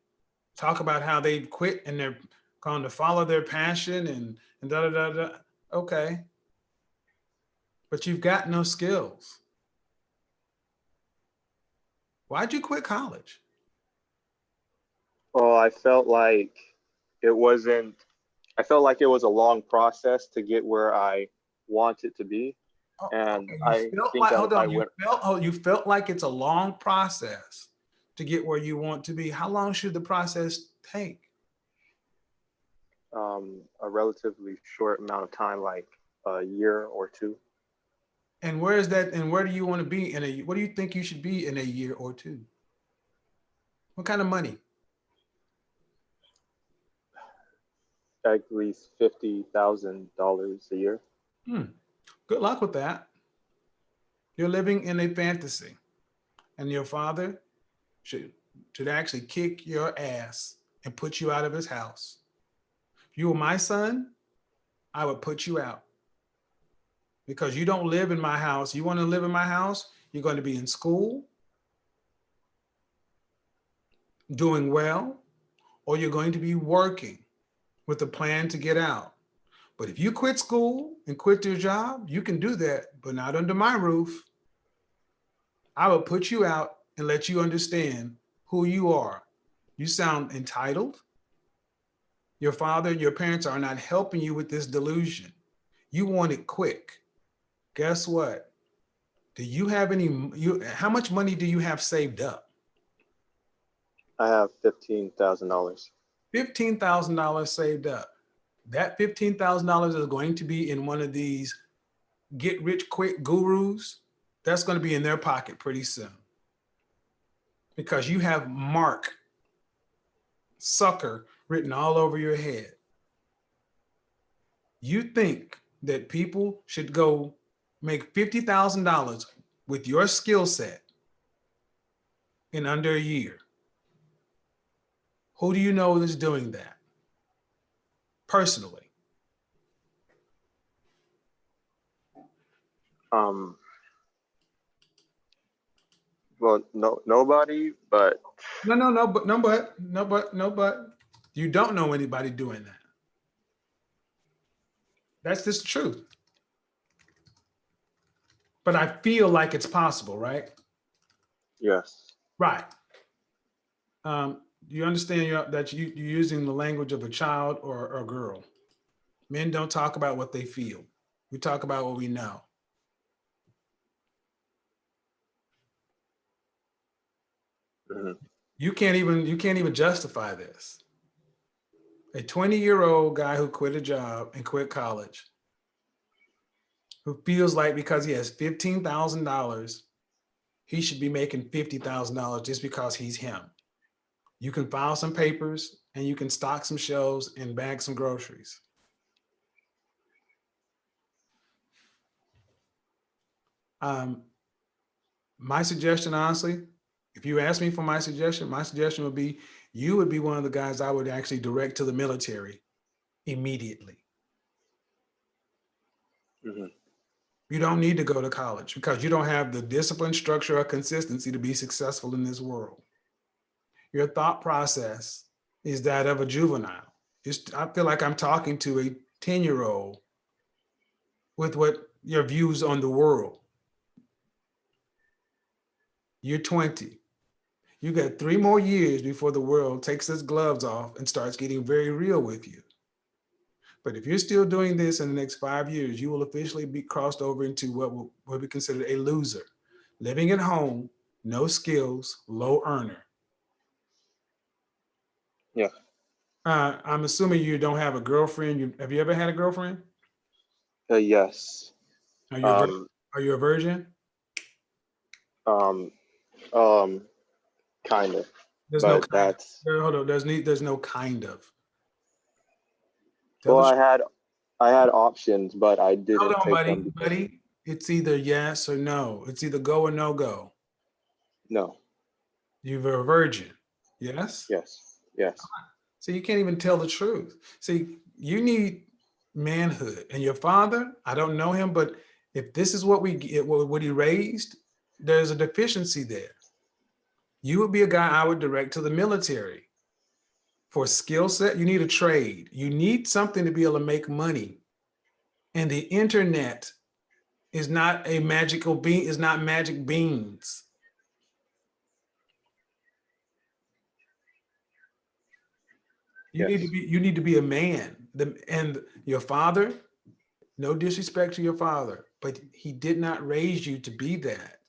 talk about how they quit and they're going to follow their passion and da da da da. Okay, but you've got no skills. Why'd you quit college? Well, I felt like it wasn't, I felt like it was a long process to get where I wanted to be. Oh, And okay, you I felt think like, that hold if I on, went, you felt like it's a long process to get where you want to be. How long should the process take? a relatively short amount of time, like a year or two, And where is that? And where do you want to be in a? What do you think you should be in a year or two? What kind of money? at least $50,000 a year. Hmm. Good luck with that. You're living in a fantasy, and your father should should actually kick your ass and put you out of his house. If you were my son, I would put you out because you don't live in my house. You want to live in my house? You're going to be in school, doing well, or you're going to be working with a plan to get out. But if you quit school and quit your job, you can do that, but not under my roof. I will put you out and let you understand who you are. You sound entitled. Your father, your parents are not helping you with this delusion. You want it quick. Guess what? Do you have how much money do you have saved up? I have $15,000. $15,000 saved up. That $15,000 is going to be in one of these get rich quick gurus. That's going to be in their pocket pretty soon because you have Mark sucker written all over your head. You think that people should go make $50,000 with your skill set in under a year. Who do you know is doing that personally? Um, well, no, nobody, but No, but you don't know anybody doing that. That's just the truth. But I feel like it's possible, right? yes. Right. You understand that you're using the language of a child or a girl. Men don't talk about what they feel. We talk about what we know. Mhm. You can't even justify this. A 20-year-old guy who quit a job and quit college, who feels like because he has $15,000, he should be making $50,000 just because he's him. You can file some papers and you can stock some shelves and bag some groceries. Um, my suggestion, honestly, if you ask me for my suggestion would be you would be one of the guys I would actually direct to the military immediately. Mhm. You don't need to go to college because you don't have the discipline, structure, or consistency to be successful in this world. Your thought process is that of a juvenile. I feel like I'm talking to a 10-year-old with what your views on the world. You're 20. You got 3 more years before the world takes its gloves off and starts getting very real with you. But if you're still doing this in the next 5 years, you will officially be crossed over into what will be considered a loser. Living at home, no skills, low earner. Yeah. I'm assuming you don't have a girlfriend. Have you ever had a girlfriend? Yes. Are you a, Um, are you a virgin? um, um, kind of, There's no but kind of. that's, Hold on. There's no kind of. Tell well, the truth. I had options, but I Hold didn't on, take them buddy. because Buddy, it's either yes or no. It's either go or no go. no. You're a virgin. Yes? Yes. Yes. So you can't even tell the truth. See, you need manhood. And your father, I don't know him, but if this is what we get, what he raised, there's a deficiency there. You would be a guy I would direct to the military. For skill set, you need a trade. You need something to be able to make money. And the internet is not a magical bean, is not magic beans. Yes. You need to be a man. And your father, no disrespect to your father, but he did not raise you to be that.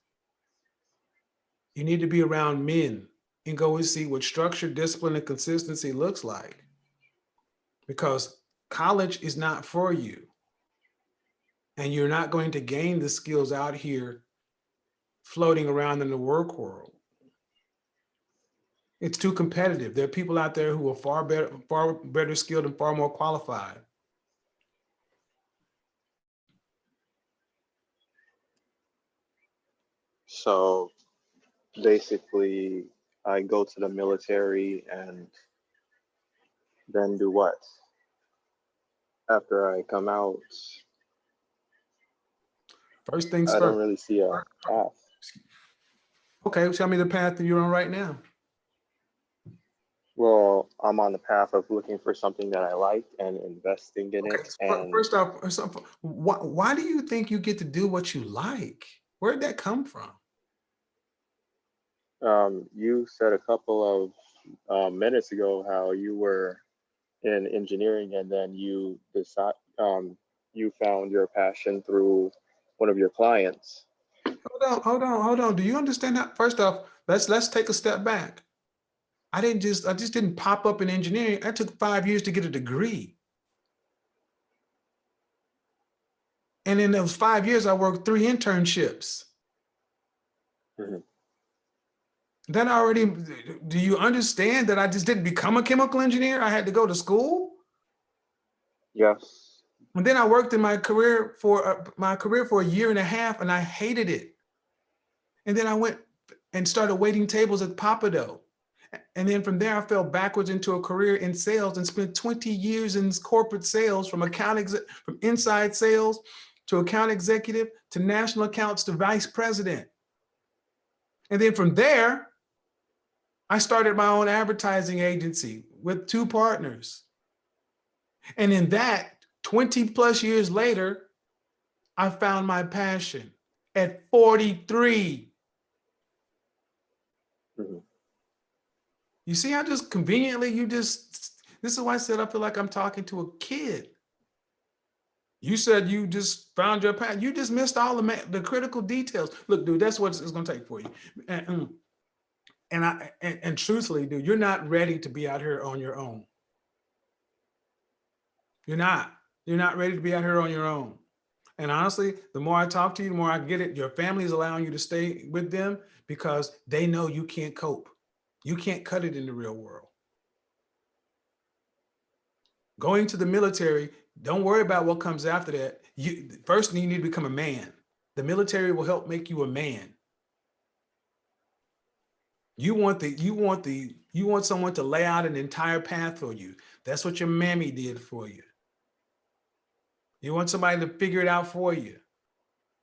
You need to be around men and go and see what structure, discipline, and consistency looks like. Because college is not for you. And you're not going to gain the skills out here floating around in the work world. It's too competitive. There are people out there who are far better skilled and far more qualified. So basically, I go to the military and then do what? After I come out, First things I don't first. really see a path. Okay, tell me the path that you're on right now. Well, I'm on the path of looking for something that I like and investing in Okay, it. And first off, why do you think you get to do what you like? Where'd that come from? you said a couple of minutes ago how you were in engineering and then you found your passion through one of your clients. Hold on. Do you understand that? First off, let's take a step back. I just didn't pop up in engineering. I took 5 years to get a degree. And in those 5 years, I worked 3 internships. Mhm. Then I already, do you understand that I just didn't become a chemical engineer? I had to go to school. Yes. And then I worked in my career for a year and a half, and I hated it. And then I went and started waiting tables at Papado. And then from there, I fell backwards into a career in sales and spent 20 years in corporate sales, from inside sales to account executive to national accounts to vice president. And then from there, I started my own advertising agency with 2 partners. And in that, 20 plus years later, I found my passion at 43. Mhm. You see how just conveniently this is why I said I feel like I'm talking to a kid. You said you just found your path. You just missed all the critical details. Look, dude, that's what it's going to take for you. And truthfully, dude, you're not ready to be out here on your own. You're not. You're not ready to be out here on your own. And honestly, the more I talk to you, the more I get it. Your family is allowing you to stay with them because they know you can't cope. You can't cut it in the real world. Going to the military, don't worry about what comes after that. First, you need to become a man. The military will help make you a man. You want someone to lay out an entire path for you. That's what your mammy did for you. You want somebody to figure it out for you.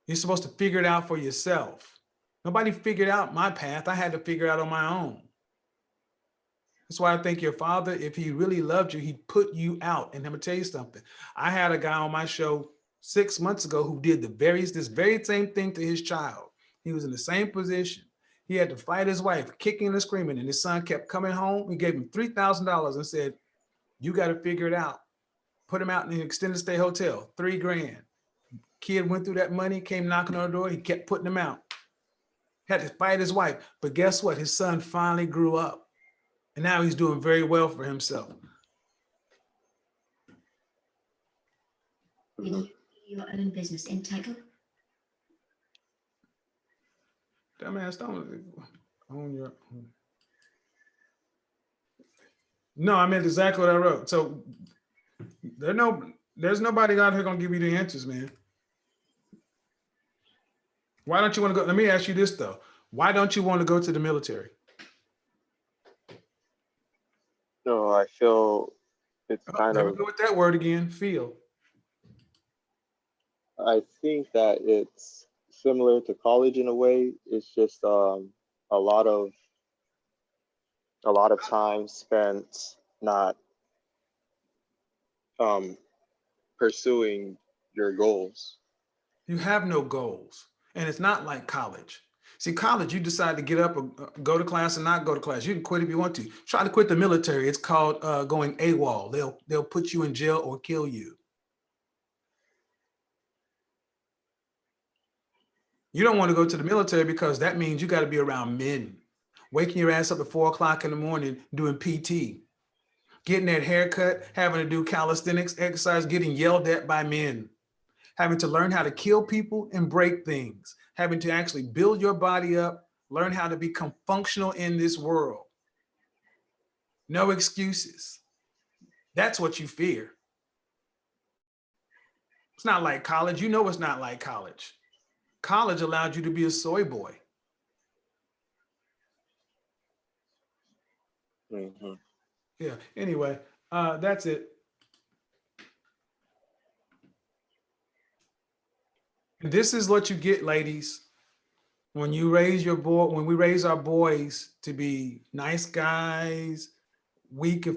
You're supposed to figure it out for yourself. Nobody figured out my path. I had to figure it out on my own. That's why I think your father, if he really loved you, he'd put you out. And I'm gonna tell you something. I had a guy on my show 6 months ago who did this very same thing to his child. He was in the same position. He had to fight his wife, kicking and screaming, and his son kept coming home. He gave him $3,000 and said, "You got to figure it out." Put him out in an extended stay hotel, $3,000. Kid went through that money, came knocking on the door. He kept putting him out. Had to fight his wife. But guess what? His son finally grew up. And now he's doing very well for himself. Did you do your own business in Tackle? Dumbass, don't own your own. No, I meant exactly what I wrote. So there's nobody out here gonna give you the answers, man. Why don't you want to go? Let me ask you this though. Why don't you want to go to the military? No, I feel it's Oh, kind there we of, go with that word again. Feel. I think that it's similar to college in a way. It's just a lot of time spent not um, pursuing your goals. You have no goals, and it's not like college. See, college, you decide to get up or go to class or not go to class. You can quit if you want to. Try to quit the military. It's called going AWOL. They'll put you in jail or kill you. You don't want to go to the military because that means you got to be around men, waking your ass up at 4 o'clock in the morning doing PT, getting that haircut, having to do calisthenics exercise, getting yelled at by men, having to learn how to kill people and break things, having to actually build your body up, learn how to become functional in this world. No excuses. That's what you fear. It's not like college. You know it's not like college. College allowed you to be a soy boy. Mm-hmm. Yeah, anyway, that's it. This is what you get, ladies, when you raise your boy, when we raise our boys to be nice guys, weak,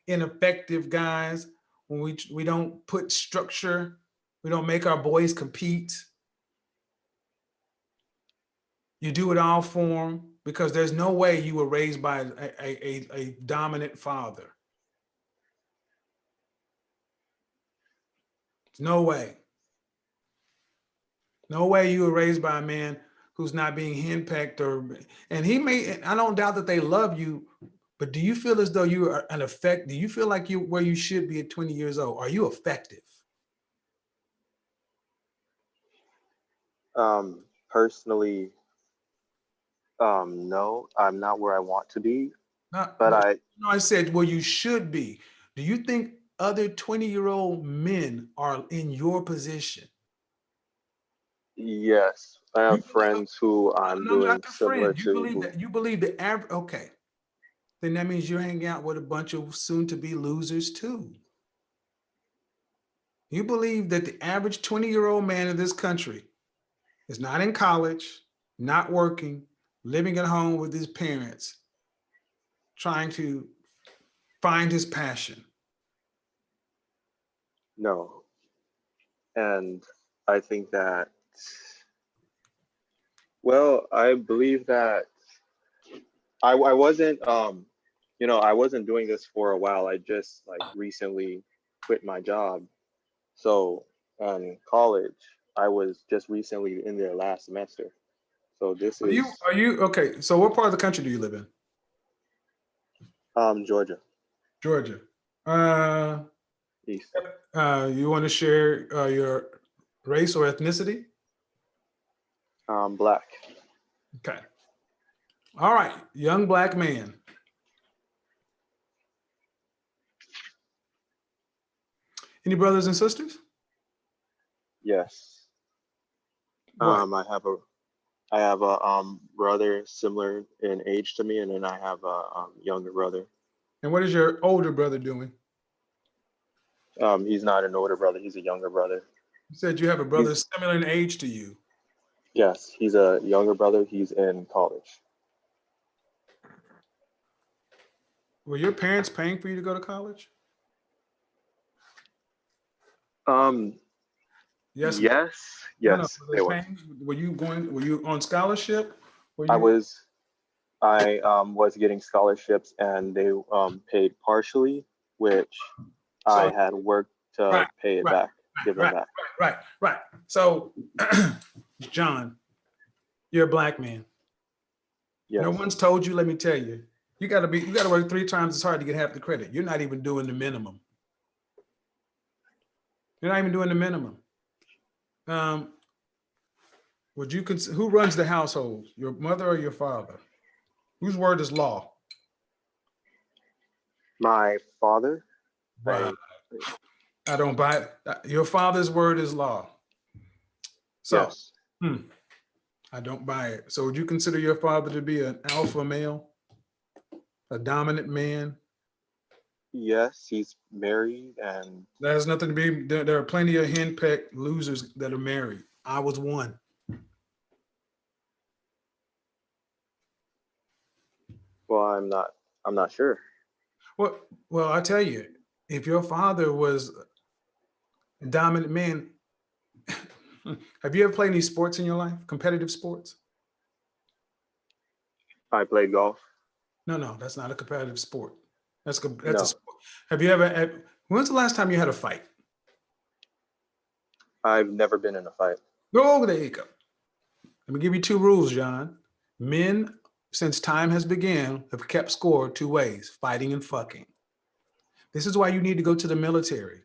ineffective guys, when we don't put structure, we don't make our boys compete. You do it all for them because there's no way you were raised by a dominant father. No way. No way you were raised by a man who's not being henpecked and he may, I don't doubt that they love you, but do you feel as though you are an effect? Do you feel like you where you should be at 20 years old? Are you effective? Personally, no, I'm not where I want to be, Not, but I said, well, you should be. Do you think other 20-year-old men are in your position? yes, I You have believe, friends who I'm no, doing not your similar friend. to. You believe the average, okay. Then that means you're hanging out with a bunch of soon-to-be losers too. You believe that the average 20-year-old man in this country is not in college, not working, living at home with his parents, trying to find his passion. No, and I think that, well, I believe that I wasn't I wasn't doing this for a while. I just like recently quit my job. So in college, I was just recently in their last semester. So this is Are you okay? So what part of the country do you live in? Georgia, Georgia. Uh, East. you want to share your race or ethnicity? Black. Okay. All right, young black man. Any brothers and sisters? Yes. What? I have a brother similar in age to me, and then I have a younger brother. And what is your older brother doing? He's not an older brother, he's a younger brother. You said you have a brother He's similar in age to you. Yes, he's a younger brother, he's in college. Were your parents paying for you to go to college? Um Yes. yes, No, no. yes, they were. Were you going? Were you on scholarship? Were I you? was I was getting scholarships and they paid partially, which I So had worked to right, pay it right, back, give them right, back. right. So, John, you're a black man. No Yes. one's told you. Let me tell you, you got to work 3 times as hard to get half the credit. You're not even doing the minimum. You're not even doing the minimum. Would you consider who runs the household? Your mother or your father? Whose word is law? My father, Right. I I don't buy it. Your father's word is law. So, yes. I don't buy it. So would you consider your father to be an alpha male, a dominant man? Yes, he's married and That has nothing to be, there are plenty of henpecked losers that are married. I was one. well, I'm not sure. Well, I tell you, if your father was a dominant man, have you ever played any sports in your life? Competitive sports? I played golf. No, that's not a competitive sport. That's a No, sport. Have you ever, when's the last time you had a fight? I've never been in a fight. Oh, there you go. Let me give you two rules, John. Men, since time has begun, have kept score two ways, fighting and fucking. This is why you need to go to the military.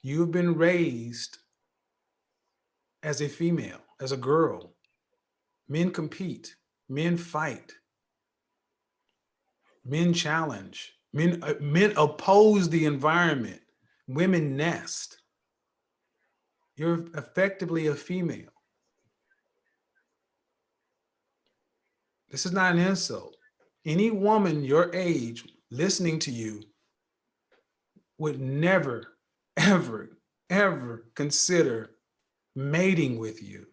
You've been raised as a female, as a girl. Men compete, men fight, men challenge, men oppose the environment, women nest. You're effectively a female. This is not an insult. Any woman your age listening to you would never, ever, ever consider mating with you.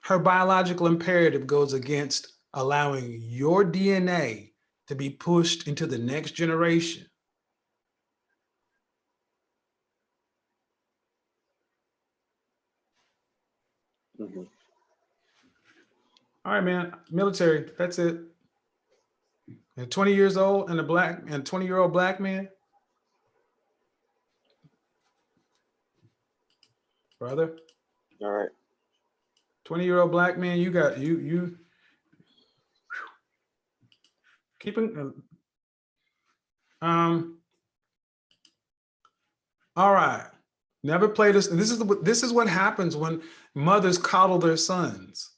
Her biological imperative goes against allowing your DNA to be pushed into the next generation. Hmm. All right, man, military, that's it. And 20 years old and 20-year-old black man, brother, All right. 20-year-old black man, you keeping, all right. Never play this. And this is what happens when mothers coddle their sons.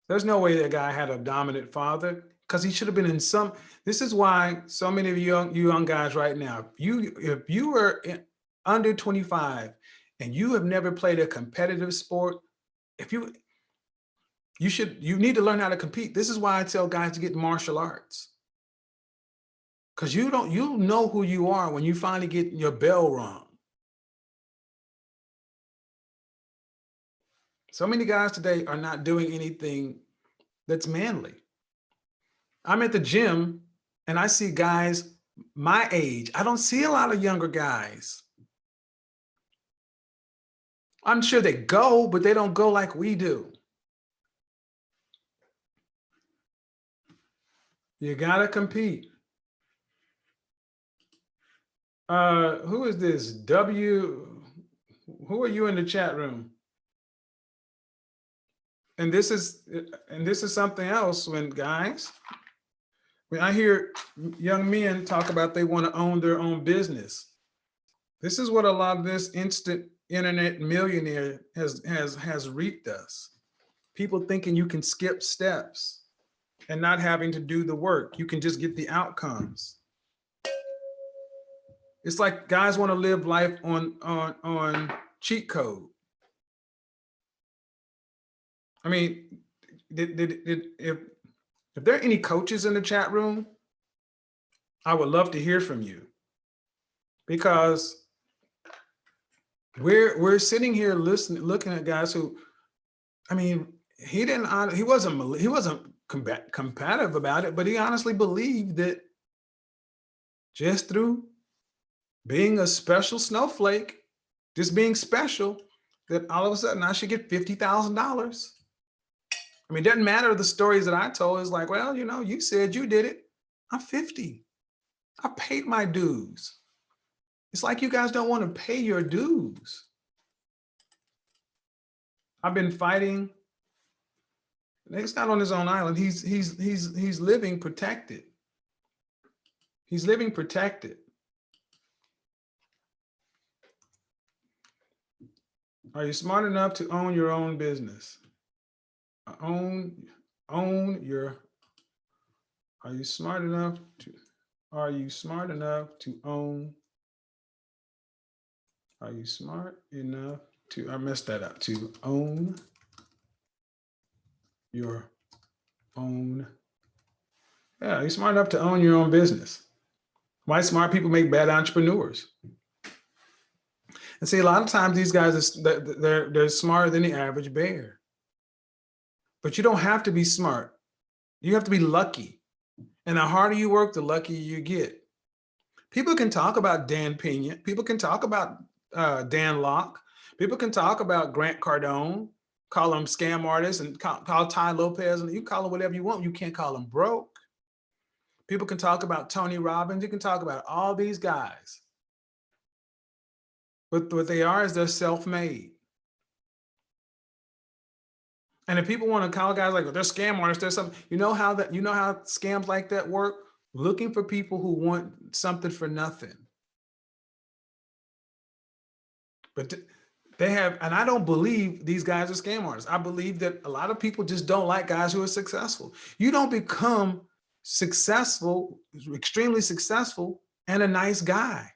There's no way that guy had a dominant father because he should have been in some. This is why so many of you young guys right now, if you were under 25 and you have never played a competitive sport, you need to learn how to compete. This is why I tell guys to get martial arts. Because you'll know who you are when you finally get your bell rung. So many guys today are not doing anything that's manly. I'm at the gym and I see guys my age. I don't see a lot of younger guys. I'm sure they go, but they don't go like we do. You gotta compete. Who is this? Who are you in the chat room? And this is something else when I hear young men talk about they want to own their own business. This is what a lot of this instant internet millionaire has reaped us. People thinking you can skip steps and not having to do the work. You can just get the outcomes. It's like guys want to live life on cheat code. I mean, if there are any coaches in the chat room, I would love to hear from you, because we're sitting here listening, looking at guys who, I mean, he wasn't combative about it, but he honestly believed that just through being a special snowflake, just being special, that all of a sudden I should get $50,000. I mean, it doesn't matter the stories that I told. It's like, well, you said you did it. I'm 50. I paid my dues. It's like you guys don't want to pay your dues. I've been fighting. He's not on his own island. He's living protected. He's living protected. Are you smart enough to own your own business? Are you smart enough to own? Are you smart enough to, I messed that up, to own your own? Yeah, you're smart enough to own your own business. Why smart people make bad entrepreneurs? And see, a lot of times these guys, they're smarter than the average bear. But you don't have to be smart. You have to be lucky. And the harder you work, the luckier you get. People can talk about Dan Pena. People can talk about Dan Locke. People can talk about Grant Cardone. call them scam artists and call Ty Lopez, and you call them whatever you want. You can't call them broke. People can talk about Tony Robbins. You can talk about all these guys. But what they are is they're self-made. And if people want to call guys like, they're scam artists, there's something, you know how scams like that work? Looking for people who want something for nothing. But they have, and I don't believe these guys are scam artists. I believe that a lot of people just don't like guys who are successful. You don't become successful, extremely successful, and a nice guy.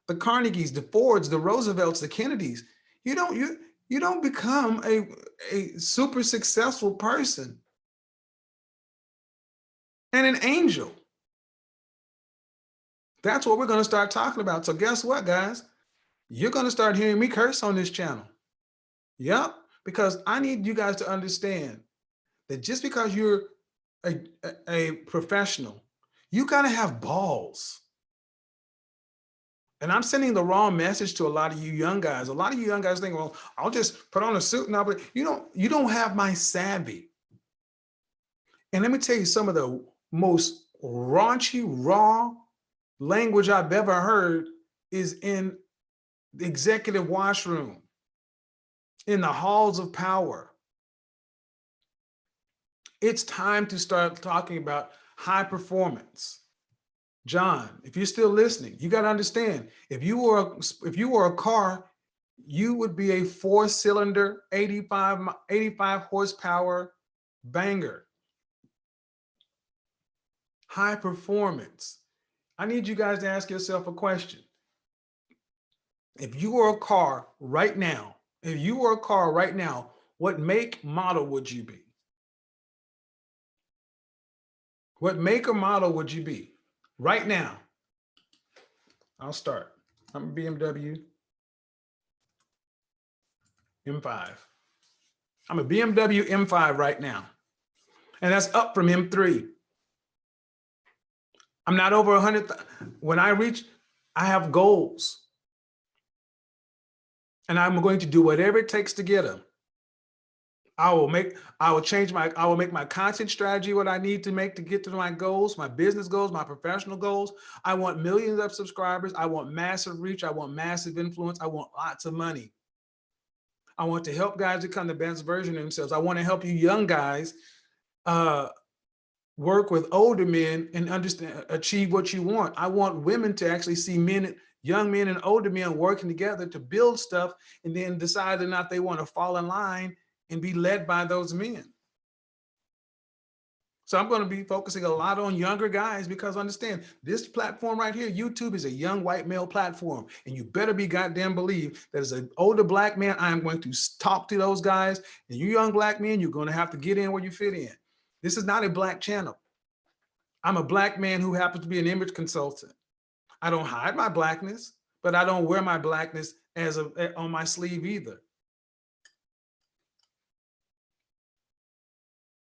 The Carnegies, the Fords, the Roosevelts, the Kennedys, you don't become a super successful person and an angel. That's what we're going to start talking about. So guess what, guys? You're going to start hearing me curse on this channel. Yep, because I need you guys to understand that just because you're a professional, you got to have balls. And I'm sending the wrong message to a lot of you young guys. A lot of you young guys think, well, I'll just put on a suit and but you don't have my savvy. And let me tell you, some of the most raunchy, raw language I've ever heard is in the executive washroom, in the halls of power. It's time to start talking about high performance. John, if you're still listening, you got to understand, if you were a car, you would be a 4-cylinder, 85 horsepower banger. High performance. I need you guys to ask yourself a question. If you were a car right now, what make, model would you be? What make or model would you be? Right now, I'll start. I'm a BMW M5. I'm a BMW M5 right now. And that's up from M3. I'm not over 100. When I reach, I have goals. And I'm going to do whatever it takes to get them. I will make my content strategy what I need to make to get to my goals, my business goals, my professional goals. I want millions of subscribers. I want massive reach. I want massive influence. I want lots of money. I want to help guys become the best version of themselves. I want to help you young guys work with older men and achieve what you want. I want women to actually see young men and older men working together to build stuff and then decide or not they want to fall in line and be led by those men. So I'm going to be focusing a lot on younger guys because understand this platform right here, YouTube, is a young white male platform. And you better be goddamn believe that as an older black man, I am going to talk to those guys. And you young black men, you're going to have to get in where you fit in. This is not a black channel. I'm a black man who happens to be an image consultant. I don't hide my blackness, but I don't wear my blackness on my sleeve either.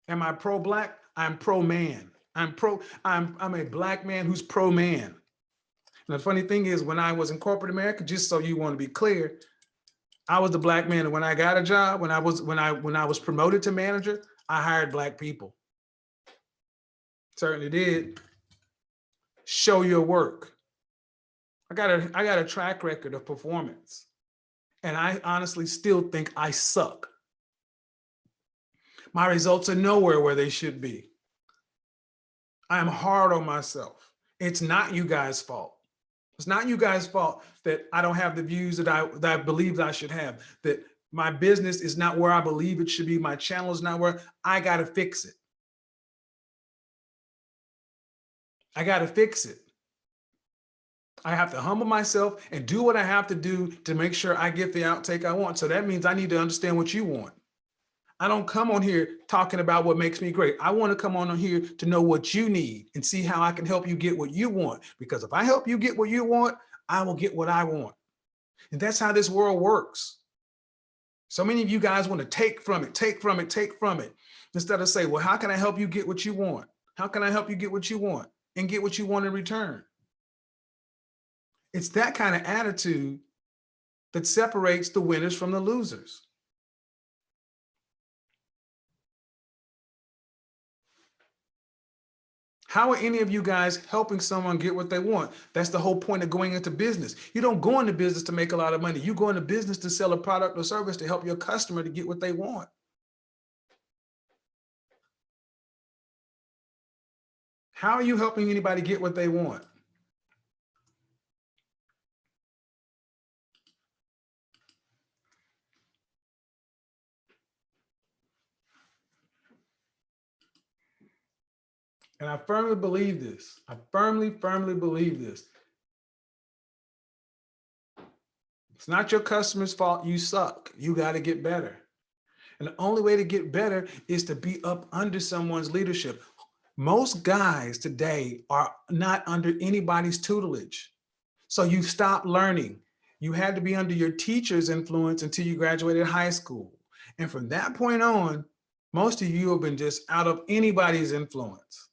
Am I pro-black? I'm pro-man. I'm a black man who's pro-man. And the funny thing is, when I was in corporate America, just so you want to be clear, I was the black man. And when I got a job, when I was promoted to manager, I hired black people. Certainly did. Show your work. I got a track record of performance. And I honestly still think I suck. My results are nowhere where they should be. I am hard on myself. It's not you guys' fault. It's not you guys' fault that I don't have the views that I believe that I should have, that my business is not where I believe it should be. My channel is not where I got to fix it. I got to fix it. I have to humble myself and do what I have to do to make sure I get the outtake I want. So that means I need to understand what you want. I don't come on here talking about what makes me great. I want to come on here to know what you need and see how I can help you get what you want. Because if I help you get what you want, I will get what I want. And that's how this world works. So many of you guys want to take from it, take from it, take from it. Instead of say, well, how can I help you get what you want? How can I help you get what you want and get what you want in return? It's that kind of attitude that separates the winners from the losers. How are any of you guys helping someone get what they want? That's the whole point of going into business. You don't go into business to make a lot of money. You go into business to sell a product or service to help your customer to get what they want. How are you helping anybody get what they want? And I firmly believe this. I firmly believe this. It's not your customer's fault you suck. You got to get better. And the only way to get better is to be up under someone's leadership. Most guys today are not under anybody's tutelage. So you stop learning. You had to be under your teacher's influence until you graduated high school. And from that point on, most of you have been just out of anybody's influence.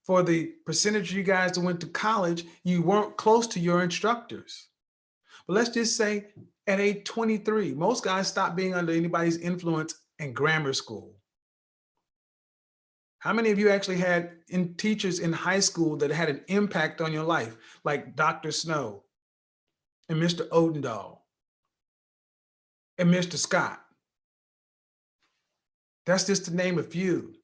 For the percentage of you guys that went to college, you weren't close to your instructors. But let's just say at age 23, most guys stopped being under anybody's influence in grammar school. How many of you actually had teachers in high school that had an impact on your life, like Dr. Snow and Mr. Odendahl and Mr. Scott? That's just to name a few.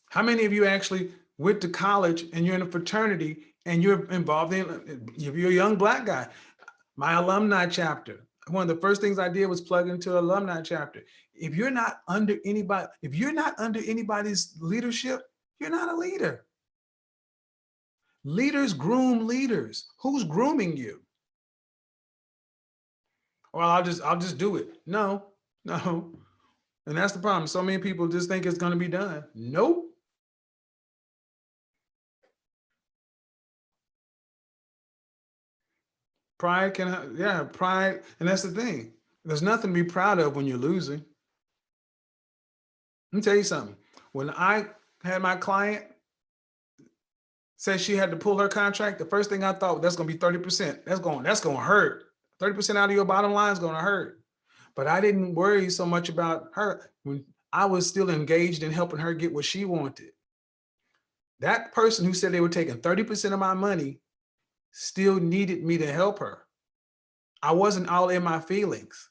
How many of you actually went to college and you're in a fraternity and you're involved in, you're a young Black guy, my alumni chapter. One of the first things I did was plug into an alumni chapter. If you're not under anybody's leadership, you're not a leader. Leaders groom leaders. Who's grooming you? Well, I'll just do it. No. And that's the problem. So many people just think it's going to be done. Nope. Pride pride. And that's the thing. There's nothing to be proud of when you're losing. Let me tell you something. When I had my client say she had to pull her contract, the first thing I thought, that's going to be 30%. That's going to hurt. 30% out of your bottom line is going to hurt. But I didn't worry so much about her when I was still engaged in helping her get what she wanted. That person who said they were taking 30% of my money still needed me to help her. I wasn't all in my feelings.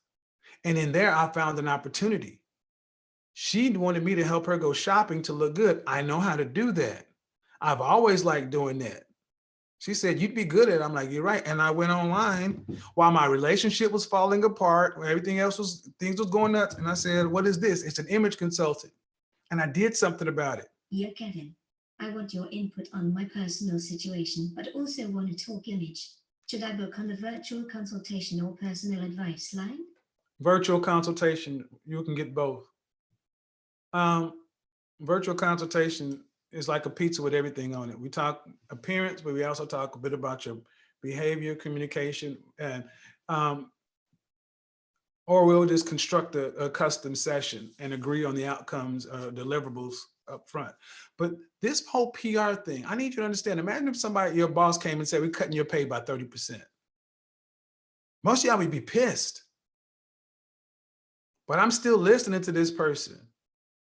And in there, I found an opportunity. She wanted me to help her go shopping to look good. I know how to do that. I've always liked doing that. She said, you'd be good at it. I'm like, you're right. And I went online while my relationship was falling apart, where everything else things was going nuts. And I said, what is this? It's an image consultant. And I did something about it. Yeah, Kevin, I want your input on my personal situation, but also want to talk image. Should I book on the virtual consultation or personal advice line? Virtual consultation, you can get both. Virtual consultation is like a pizza with everything on it. We talk appearance, but we also talk a bit about your behavior, communication, and or we'll just construct a custom session and agree on the outcomes, deliverables up front. But this whole PR thing, I need you to understand. Imagine if your boss came and said, we're cutting your pay by 30%. Most of y'all would be pissed. But I'm still listening to this person.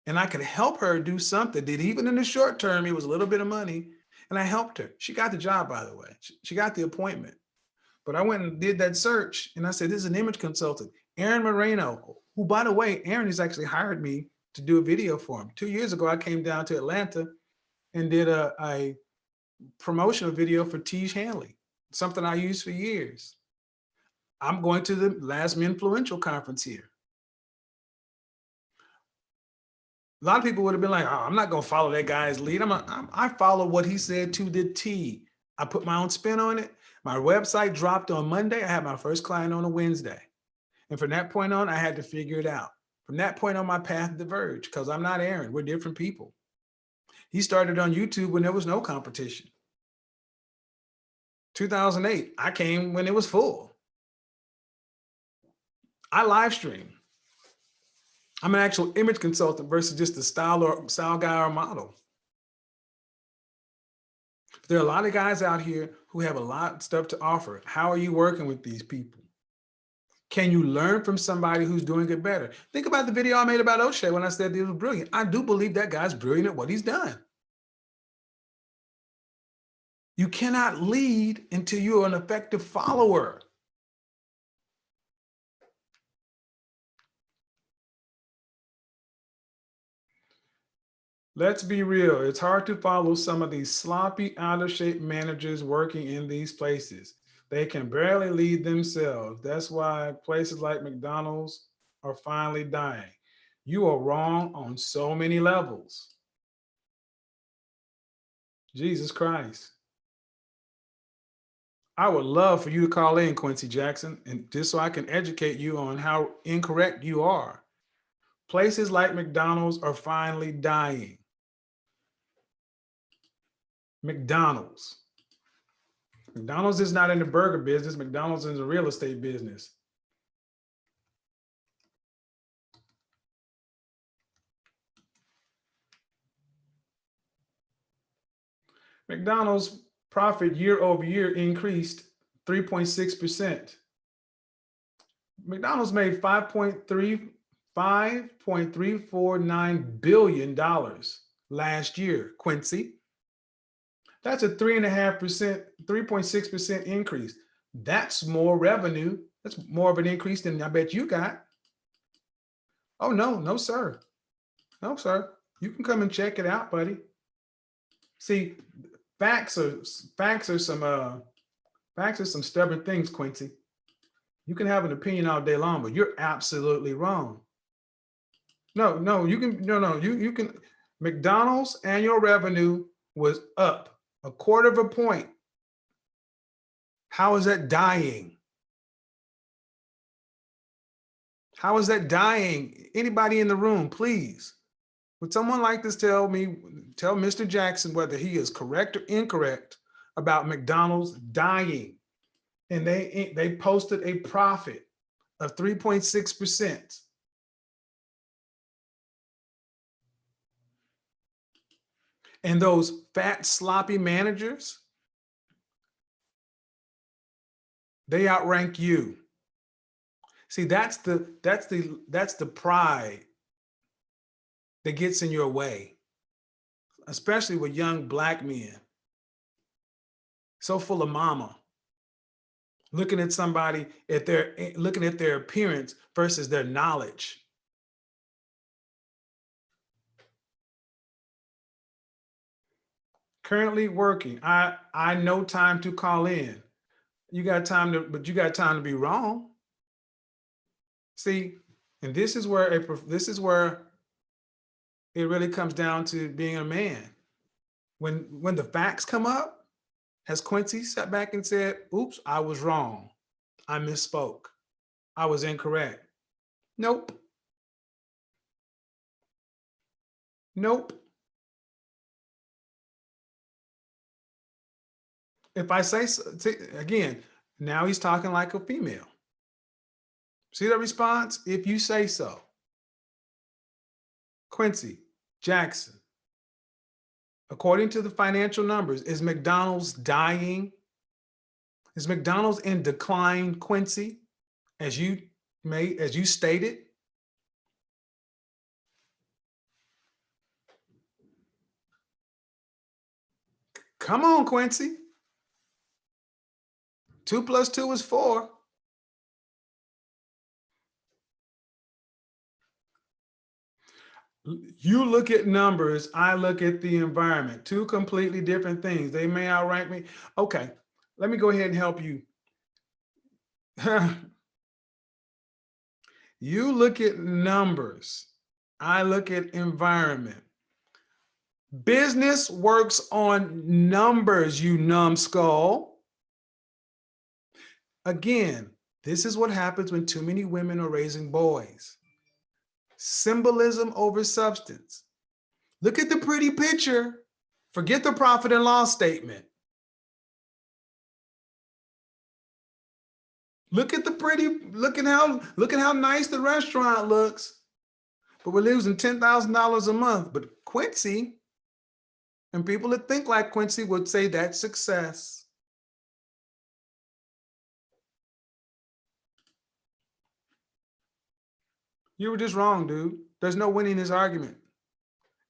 And I could help her do something that even in the short term, it was a little bit of money. And I helped her. She got the job, by the way. She got the appointment. But I went and did that search. And I said, this is an image consultant, Aaron Moreno, who, by the way, Aaron has actually hired me to do a video for him. 2 years ago, I came down to Atlanta and did a promotional video for Tiege Hanley, something I used for years. I'm going to the Last Influential conference here. A lot of people would have been like, oh, I'm not going to follow that guy's lead. I follow what he said to the T. I put my own spin on it. My website dropped on Monday. I had my first client on a Wednesday. And from that point on, I had to figure it out. From that point on, my path diverged because I'm not Aaron. We're different people. He started on YouTube when there was no competition. 2008, I came when it was full. I live stream. I'm an actual image consultant versus just a style guy or model. There are a lot of guys out here who have a lot of stuff to offer. How are you working with these people? Can you learn from somebody who's doing it better? Think about the video I made about O'Shea when I said he was brilliant. I do believe that guy's brilliant at what he's done. You cannot lead until you're an effective follower. Let's be real. It's hard to follow some of these sloppy, out of shape managers working in these places. They can barely lead themselves. That's why places like McDonald's are finally dying. You are wrong on so many levels. Jesus Christ. I would love for you to call in, Quincy Jackson, and just so I can educate you on how incorrect you are. Places like McDonald's are finally dying. McDonald's. McDonald's is not in the burger business. McDonald's is in the real estate business. McDonald's profit year over year increased 3.6%. McDonald's made $5.349 billion last year, Quincy. That's a 3.6% increase. That's more revenue. That's more of an increase than I bet you got. Oh, no, sir. No, sir. You can come and check it out, buddy. See, facts are some stubborn things, Quincy. You can have an opinion all day long, but you're absolutely wrong. You can. McDonald's annual revenue was up 1/4 point. How is that dying? How is that dying? Anybody in the room, please. Would someone like this tell Mr. Jackson whether he is correct or incorrect about McDonald's dying? And they posted a profit of 3.6%. And those fat, sloppy managers, they outrank you. See, that's the pride that gets in your way, especially with young Black men. So full of mama. Looking at somebody looking at their appearance versus their knowledge. Currently working. I know time to call in. You got time to be wrong. See, and this is where it really comes down to being a man. When the facts come up, has Quincy sat back and said, oops, I was wrong. I misspoke. I was incorrect. Nope. If I say so, again, now he's talking like a female. See the response? If you say so. Quincy Jackson, according to the financial numbers, is McDonald's dying? Is McDonald's in decline, Quincy, as you stated? Come on, Quincy. 2 + 2 is 4. You look at numbers, I look at the environment. 2 completely different things. They may outrank me. Okay, let me go ahead and help you. You look at numbers, I look at environment. Business works on numbers, you numbskull. Again, this is what happens when too many women are raising boys. Symbolism over substance. Look at the pretty picture. Forget the profit and loss statement. Look at how nice the restaurant looks. But we're losing $10,000 a month. But Quincy and people that think like Quincy would say that's success. You were just wrong, dude. There's no winning this argument.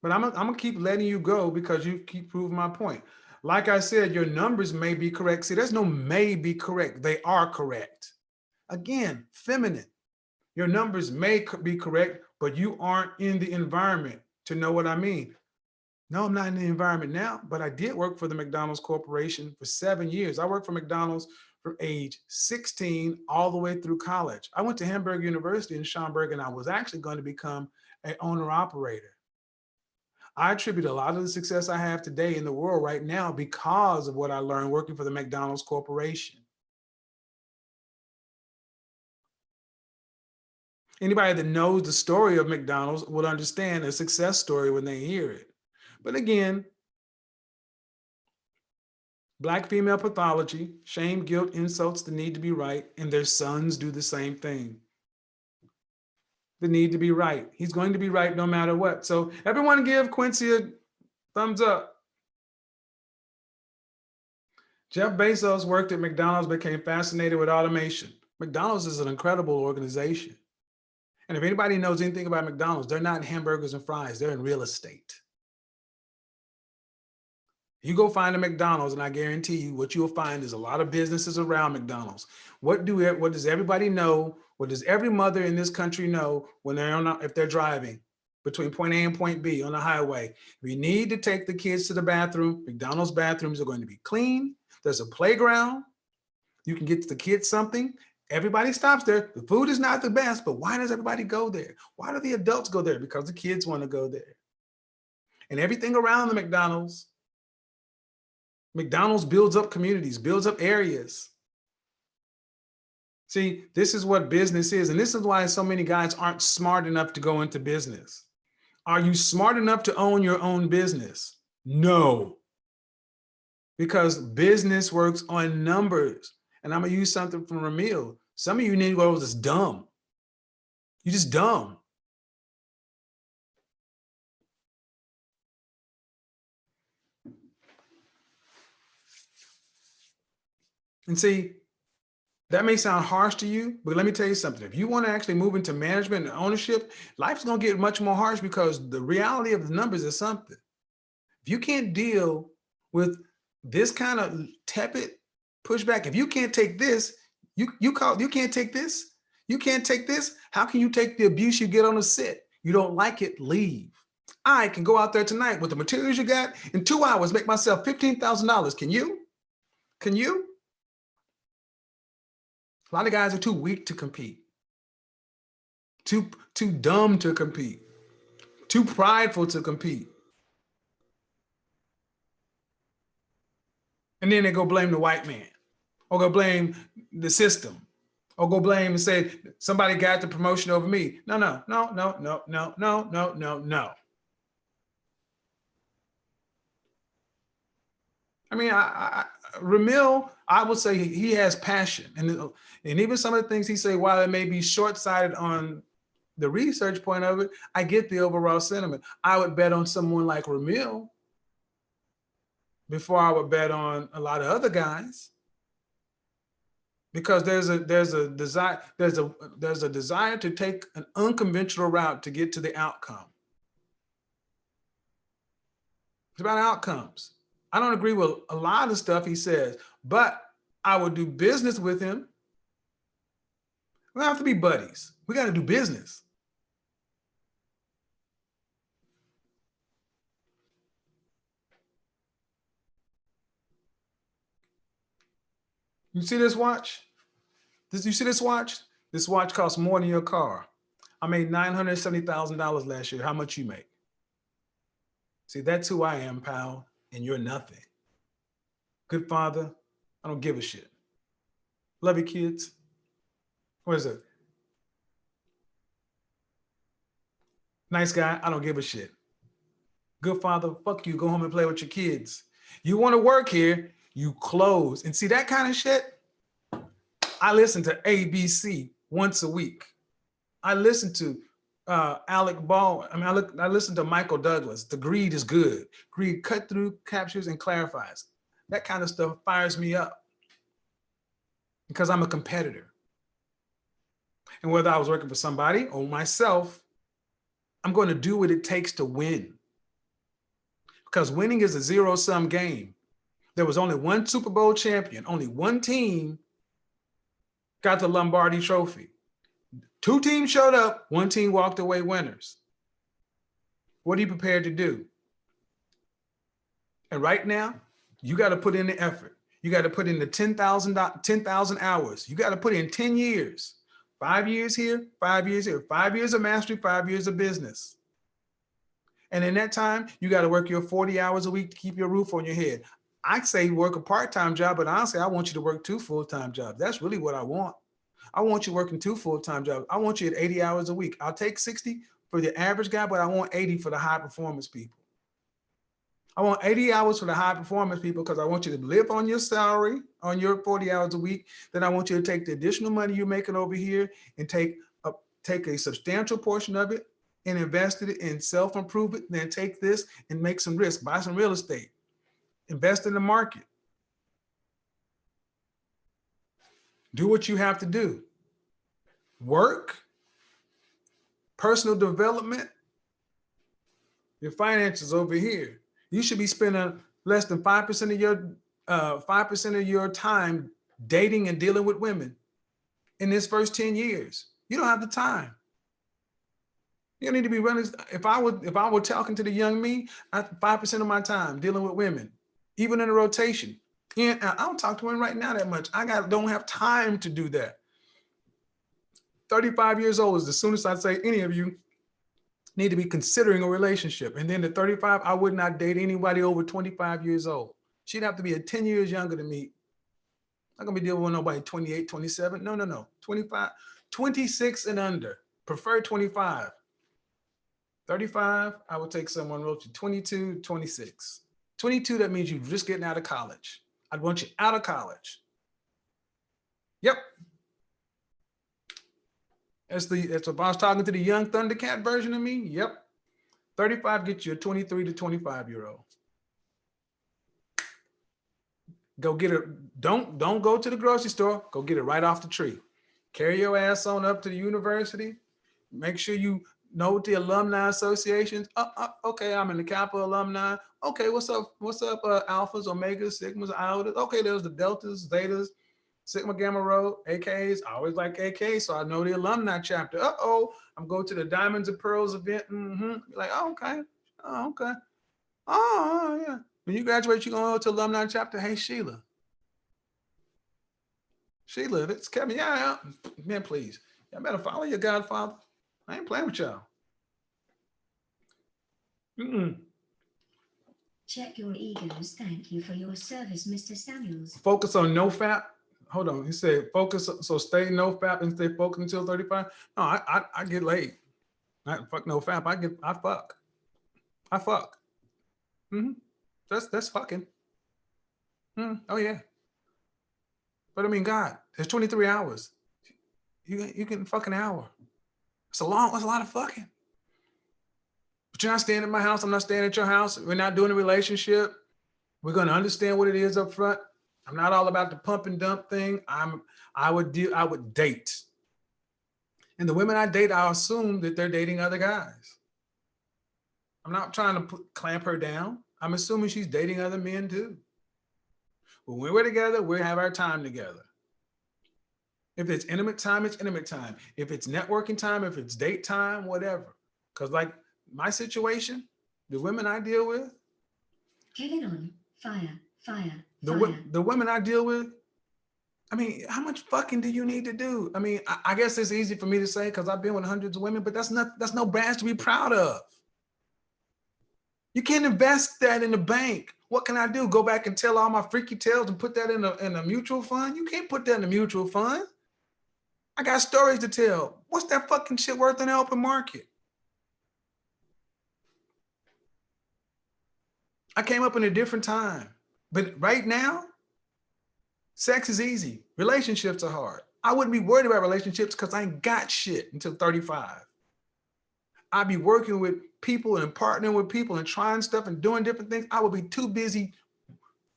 But I'm gonna keep letting you go because you keep proving my point. Like I said, your numbers may be correct. See, there's no may be correct. They are correct. Again, feminine. Your numbers may be correct, but you aren't in the environment to know what I mean. No, I'm not in the environment now, but I did work for the McDonald's Corporation for 7 years. I worked for McDonald's from age 16 all the way through college. I went to Hamburg University in Schaumburg, and I was actually going to become an owner operator. I attribute a lot of the success I have today in the world right now because of what I learned working for the McDonald's Corporation. Anybody that knows the story of McDonald's will understand a success story when they hear it. But again, Black female pathology, shame, guilt, insults, the need to be right, and their sons do the same thing. The need to be right. He's going to be right no matter what. So everyone give Quincy a thumbs up. Jeff Bezos worked at McDonald's, became fascinated with automation. McDonald's is an incredible organization. And if anybody knows anything about McDonald's, they're not hamburgers and fries, they're in real estate. You go find a McDonald's, and I guarantee you what you'll find is a lot of businesses around McDonald's. What does everybody know? What does every mother in this country know when if they're driving between point A and point B on the highway? If you need to take the kids to the bathroom, McDonald's bathrooms are going to be clean. There's a playground. You can get the kids something. Everybody stops there. The food is not the best, but why does everybody go there? Why do the adults go there? Because the kids want to go there. And everything around the McDonald's builds up communities, builds up areas. See, this is what business is. And this is why so many guys aren't smart enough to go into business. Are you smart enough to own your own business? No. Because business works on numbers. And I'm going to use something from Ramil. Some of you Negroes is dumb. You're just dumb. And see, that may sound harsh to you, but let me tell you something. If you want to actually move into management and ownership, life's going to get much more harsh because the reality of the numbers is something. If you can't deal with this kind of tepid pushback, if you can't take this, you can't take this, you can't take this, how can you take the abuse you get on a set? You don't like it, leave. I can go out there tonight with the materials you got in 2 hours, make myself $15,000. Can you? Can you? A lot of guys are too weak to compete, too dumb to compete, too prideful to compete. And then they go blame the white man, or go blame the system, or go blame and say, somebody got the promotion over me. No. I mean, Ramil, I would say he has passion. And even some of the things he say, while it may be short-sighted on the research point of it, I get the overall sentiment. I would bet on someone like Ramil before I would bet on a lot of other guys, because there's a desire to take an unconventional route to get to the outcome. It's about outcomes. I don't agree with a lot of stuff he says, but I would do business with him. We don't have to be buddies. We got to do business. You see this watch? You see this watch? This watch costs more than your car. I made $970,000 last year. How much you make? See, that's who I am, pal, and you're nothing. Good father, I don't give a shit. Love your kids. What is it? Nice guy, I don't give a shit. Good father, fuck you, go home and play with your kids. You want to work here, you close. And see that kind of shit? I listen to ABC once a week. I listen to Alec Baldwin. I mean, I listen to Michael Douglas. The greed is good. Greed cut through, captures, and clarifies. That kind of stuff fires me up because I'm a competitor. And whether I was working for somebody or myself, I'm going to do what it takes to win. Because winning is a zero-sum game. There was only one Super Bowl champion. Only one team got the Lombardi trophy. 2 teams showed up. 1 team walked away winners. What are you prepared to do? And right now, you got to put in the effort. You got to put in the 10,000 hours. You got to put in 10 years. 5 years here, 5 years here. 5 years of mastery, 5 years of business. And in that time, you got to work your 40 hours a week to keep your roof on your head. I say work a part-time job, but honestly, I want you to work 2 full-time jobs. That's really what I want. I want you working 2 full-time jobs. I want you at 80 hours a week. I'll take 60 for the average guy, but I want 80 for the high performance people. I want 80 hours for the high performance people because I want you to live on your salary on your 40 hours a week. Then I want you to take the additional money you're making over here and take a substantial portion of it and invest it in self-improvement. Then take this and make some risk, buy some real estate, invest in the market. Do what you have to do. Work, personal development, your finances over here. You should be spending less than 5% of your time dating and dealing with women in this first 10 years. You don't have the time. You need to be running. If I were talking to the young me, 5% of my time dealing with women, even in a rotation. And I don't talk to women right now that much. Don't have time to do that. 35 years old is the soonest I'd say any of you need to be considering a relationship. And then at 35, I would not date anybody over 25 years old. She'd have to be 10 years younger than me. I'm not gonna be dealing with nobody 28, 27. No. 25, 26 and under. Prefer 25. 35, I would take someone roughly 22, 26. 22, that means you're just getting out of college. I'd want you out of college. Yep. That's if I was talking to the young Thundercat version of me. Yep. 35 gets you a 23 to 25-year-old. Go get it. Don't go to the grocery store. Go get it right off the tree. Carry your ass on up to the university. Make sure you know what the alumni associations. Okay, I'm in the Kappa alumni. Okay, what's up? Alphas, Omegas, Sigmas, Iotas. Okay, there's the Deltas, Zetas, Sigma Gamma Rho, AKs. I always like AKs, so I know the alumni chapter. I'm going to the Diamonds and Pearls event. Like, okay. Oh, okay. Oh, yeah. When you graduate, you're going to go to alumni chapter. Hey, Sheila, it's Kevin. Yeah. Man, please. Y'all better follow your godfather. I ain't playing with y'all. Check your egos. Thank you for your service, Mr. Samuels. Focus on no fap. Hold on. He said focus. So stay no fap and stay focused until 35. No, I get laid. I fuck no fap. I fuck. That's fucking. Oh yeah. But I mean, God, there's 23 hours. You can fuck an hour. That's a lot of fucking. But you're not staying at my house. I'm not staying at your house. We're not doing a relationship. We're going to understand what it is up front. I'm not all about the pump and dump thing. I would date. And the women I date, I assume that they're dating other guys. I'm not trying to clamp her down. I'm assuming she's dating other men too. When we're together, we have our time together. If it's intimate time, it's intimate time. If it's networking time, if it's date time, whatever. Because like my situation, the women I deal with. Kevin on. Fire. The women I deal with, I mean, how much fucking do you need to do? I mean, I guess it's easy for me to say because I've been with hundreds of women, but that's no badge to be proud of. You can't invest that in the bank. What can I do? Go back and tell all my freaky tales and put that in a mutual fund? You can't put that in a mutual fund. I got stories to tell. What's that fucking shit worth in the open market? I came up in a different time. But right now, sex is easy. Relationships are hard. I wouldn't be worried about relationships because I ain't got shit until 35. I'd be working with people and partnering with people and trying stuff and doing different things. I would be too busy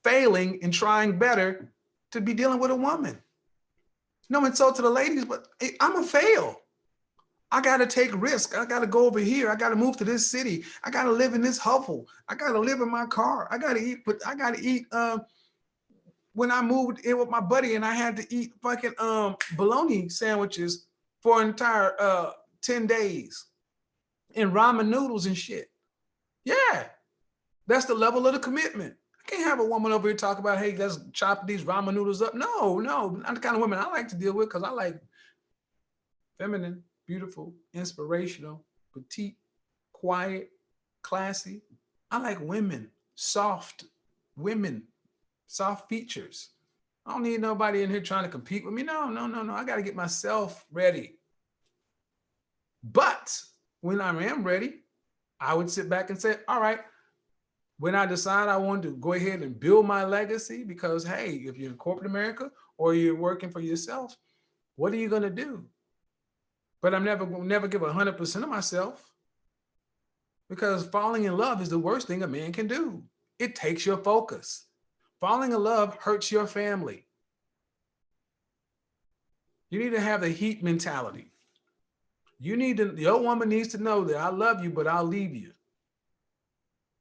failing and trying better to be dealing with a woman. No insult to the ladies, but I'm a fail. I got to take risk. I got to go over here. I got to move to this city. I got to live in this hovel. I got to live in my car. I got to eat, but I got to eat. When I moved in with my buddy and I had to eat fucking bologna sandwiches for an entire 10 days and ramen noodles and shit. Yeah, that's the level of the commitment. I can't have a woman over here talk about, hey, let's chop these ramen noodles up. No, not the kind of women I like to deal with, because I like feminine, beautiful, inspirational, petite, quiet, classy. I like women, soft women, soft features. I don't need nobody in here trying to compete with me. No. I got to get myself ready. But when I am ready, I would sit back and say, all right, when I decide I want to go ahead and build my legacy, because hey, if you're in corporate America or you're working for yourself, what are you going to do? But I'm never give 100% of myself, because falling in love is the worst thing a man can do. It takes your focus. Falling in love hurts your family. You need to have the heat mentality. Your woman needs to know that I love you, but I'll leave you.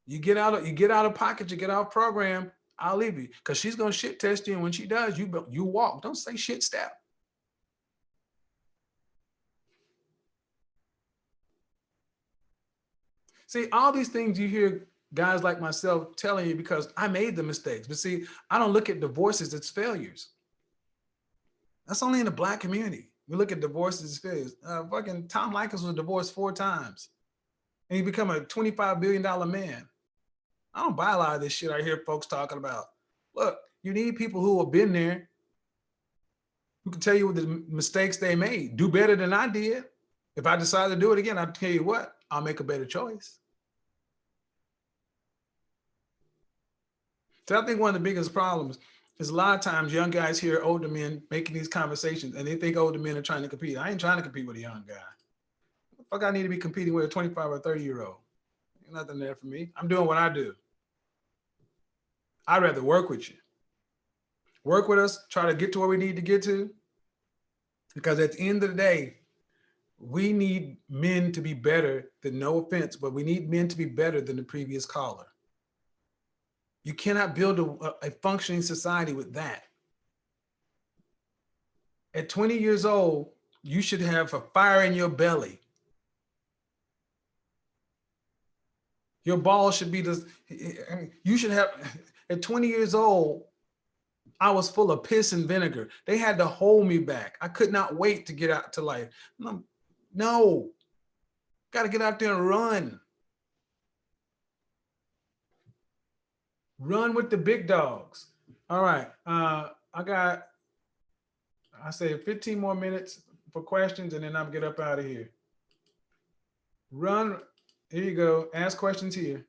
You get out of pocket, you get out of program, I'll leave you. Because she's gonna shit test you, and when she does, you walk. Don't say shit step. See, all these things you hear guys like myself telling you because I made the mistakes. But see, I don't look at divorces as failures. That's only in the Black community. We look at divorces as failures. Fucking Tom Likens was divorced 4 times. And he become a $25 billion man. I don't buy a lot of this shit I hear folks talking about. Look, you need people who have been there, who can tell you what the mistakes they made. Do better than I did. If I decide to do it again, I'll tell you what, I'll make a better choice. So I think one of the biggest problems is a lot of times young guys hear older men making these conversations and they think older men are trying to compete. I ain't trying to compete with a young guy. What the fuck I need to be competing with a 25 or 30-year-old? Ain't nothing there for me. I'm doing what I do. I'd rather work with you. Work with us, try to get to where we need to get to. Because at the end of the day, we need men to be better than, no offense, but we need men to be better than the previous caller. You cannot build a functioning society with that. At 20 years old, you should have a fire in your belly. Your balls should be this. You should have, at 20 years old, I was full of piss and vinegar. They had to hold me back. I could not wait to get out to life. No, got to get out there and run. Run with the big dogs. All right. I say 15 more minutes for questions, and then I'll get up out of here. Run. Here you go. Ask questions here.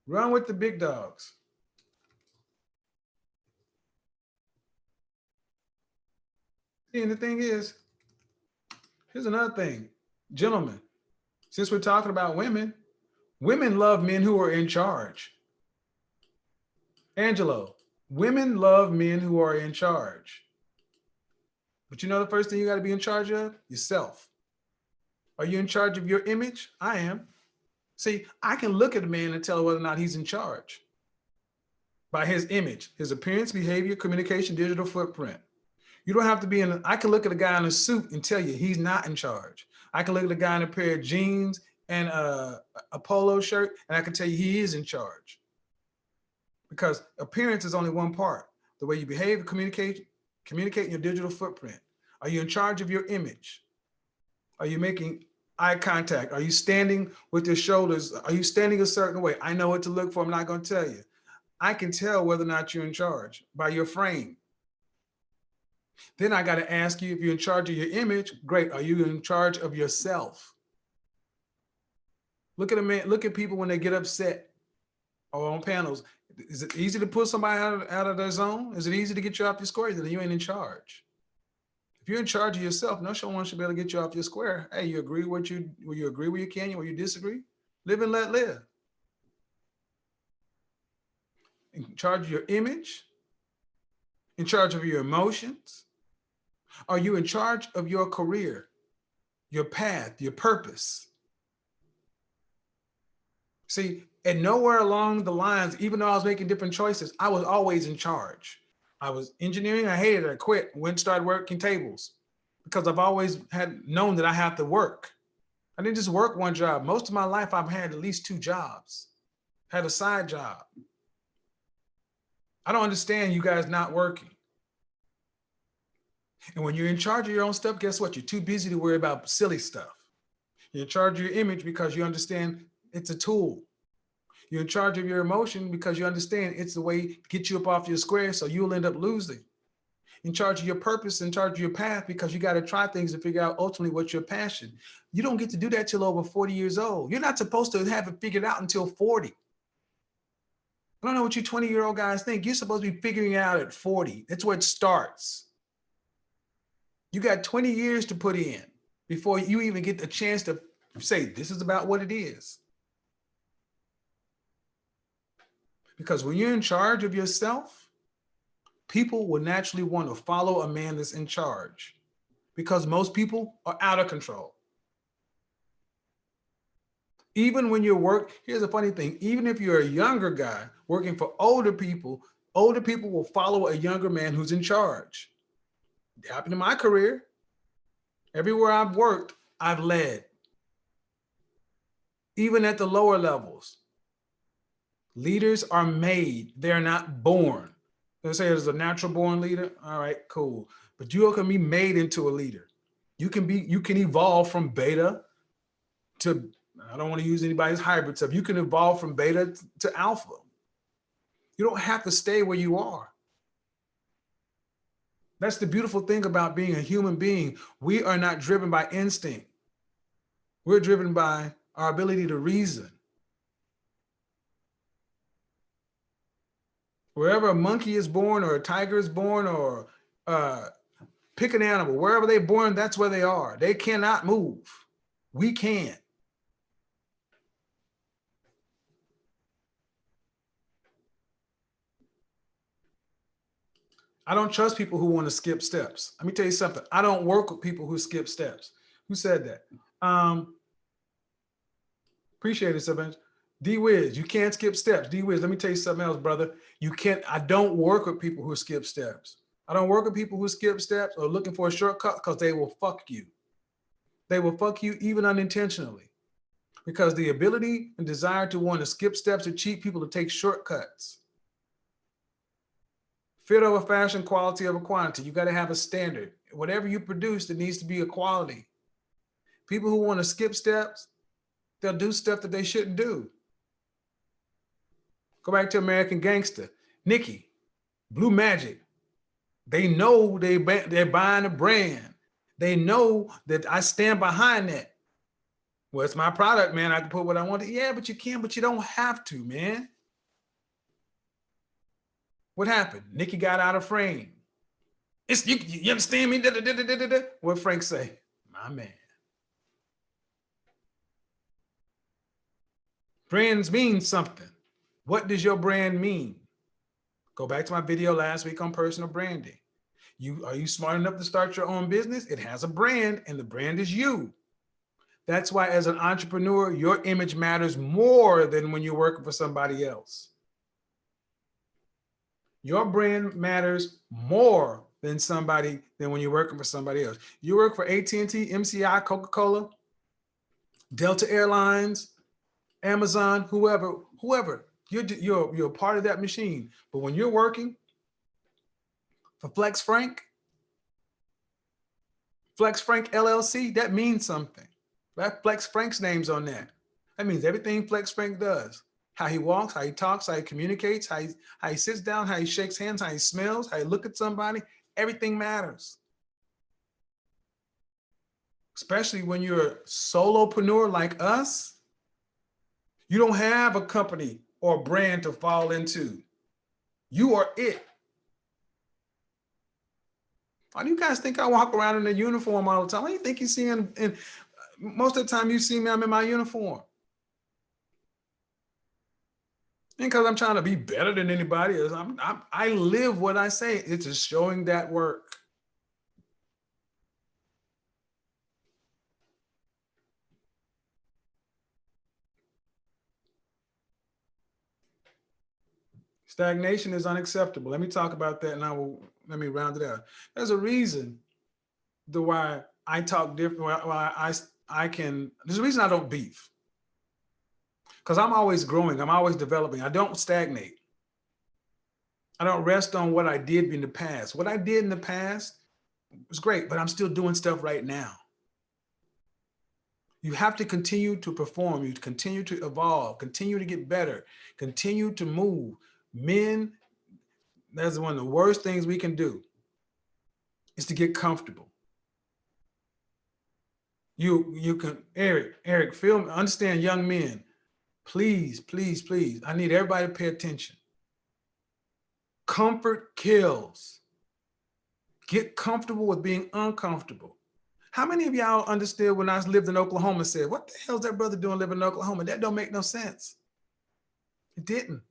Run with the big dogs. See, and the thing is, here's another thing. Gentlemen, since we're talking about women, women love men who are in charge. Angelo, women love men who are in charge. But you know the first thing you got to be in charge of? Yourself. Are you in charge of your image? I am. See, I can look at a man and tell whether or not he's in charge by his image, his appearance, behavior, communication, digital footprint. You don't have to be in, I can look at a guy in a suit and tell you he's not in charge. I can look at a guy in a pair of jeans and a polo shirt, and I can tell you he is in charge. Because appearance is only one part. The way you behave, communicate your digital footprint. Are you in charge of your image? Are you making eye contact? Are you standing with your shoulders? Are you standing a certain way? I know what to look for. I'm not going to tell you. I can tell whether or not you're in charge by your frame. Then I got to ask you, if you're in charge of your image, great. Are you in charge of yourself? Look at a man, look at people when they get upset or on panels. Is it easy to pull somebody out of their zone? Is it easy to get you off your square? Then you ain't in charge. If you're in charge of yourself, no one should be able to get you off your square. Hey, you agree with you? Will you agree where you can? Where you disagree? Live and let live. In charge of your image, in charge of your emotions. Are you in charge of your career, your path, your purpose? See, and nowhere along the lines, even though I was making different choices, I was always in charge. I was engineering, I hated it, I quit, went and started working tables because I've always had known that I have to work. I didn't just work one job. Most of my life, I've had at least 2 jobs, had a side job. I don't understand you guys not working. And when you're in charge of your own stuff, guess what? You're too busy to worry about silly stuff. You're in charge of your image because you understand it's a tool. You're in charge of your emotion because you understand it's the way to get you up off your square, so you'll end up losing. In charge of your purpose, in charge of your path, because you got to try things to figure out ultimately what's your passion. You don't get to do that till over 40 years old. You're not supposed to have it figured out until 40. I don't know what you 20-year-old guys think. You're supposed to be figuring it out at 40. That's where it starts. You got 20 years to put in before you even get the chance to say, this is about what it is. Because when you're in charge of yourself, people will naturally want to follow a man that's in charge because most people are out of control. Even when here's a funny thing, even if you're a younger guy working for older people will follow a younger man who's in charge. It happened in my career. Everywhere I've worked, I've led. Even at the lower levels. Leaders are made, they're not born. They say there's a natural born leader. All right, cool. But you can be made into a leader. You can evolve from beta to, I don't want to use anybody's hybrid stuff. You can evolve from beta to alpha. You don't have to stay where you are. That's the beautiful thing about being a human being. We are not driven by instinct. We're driven by our ability to reason. Wherever a monkey is born or a tiger is born or pick an animal, wherever they're born, that's where they are. They cannot move. We can. I don't trust people who want to skip steps. Let me tell you something. I don't work with people who skip steps. Who said that? Appreciate it, Savage. D-Wiz, you can't skip steps. D-Wiz, let me tell you something else, brother. You can't, I don't work with people who skip steps. I don't work with people who skip steps or looking for a shortcut because they will fuck you. They will fuck you even unintentionally because the ability and desire to want to skip steps or cheat people to take shortcuts. Fit over fashion, quality over quantity. You got to have a standard. Whatever you produce, there needs to be a quality. People who want to skip steps, they'll do stuff that they shouldn't do. Go back to American Gangster. Nicki, Blue Magic. They know they're buying a brand. They know that I stand behind that. Well, it's my product, man. I can put what I want to. Yeah, but you can, but you don't have to, man. What happened? Nicki got out of frame. You understand me? What Frank say? My man. Brands mean something. What does your brand mean? Go back to my video last week on personal branding. Are you smart enough to start your own business? It has a brand, and the brand is you. That's why as an entrepreneur, your image matters more than when you're working for somebody else. Your brand matters more than when you're working for somebody else. You work for AT&T, MCI, Coca-Cola, Delta Airlines, Amazon, whoever, you're a part of that machine. But when you're working for Flex Frank LLC, that means something. That Flex Frank's name's on that. That means everything Flex Frank does. How he walks, how he talks, how he communicates, how he sits down, how he shakes hands, how he smells, how he looks at somebody, everything matters. Especially when you're a solopreneur like us, you don't have a company or a brand to fall into. You are it. Why do you guys think I walk around in a uniform all the time? Why do you think you see me? And most of the time you see me, I'm in my uniform. And because I'm trying to be better than anybody else, I live what I say. It's just showing that work. Stagnation is unacceptable. Let me talk about that and let me round it out. There's a reason why I talk different, why there's a reason I don't beef. Because I'm always growing, I'm always developing. I don't stagnate. I don't rest on what I did in the past. What I did in the past was great, but I'm still doing stuff right now. You have to continue to perform, you continue to evolve, continue to get better, continue to move. Men, that's one of the worst things we can do, is to get comfortable. You can, Eric, understand, young men, please, please, please, I need everybody to pay attention. Comfort kills. Get comfortable with being uncomfortable. How many of y'all understood when I lived in Oklahoma said, what the hell's that brother doing living in Oklahoma? That don't make no sense. It didn't.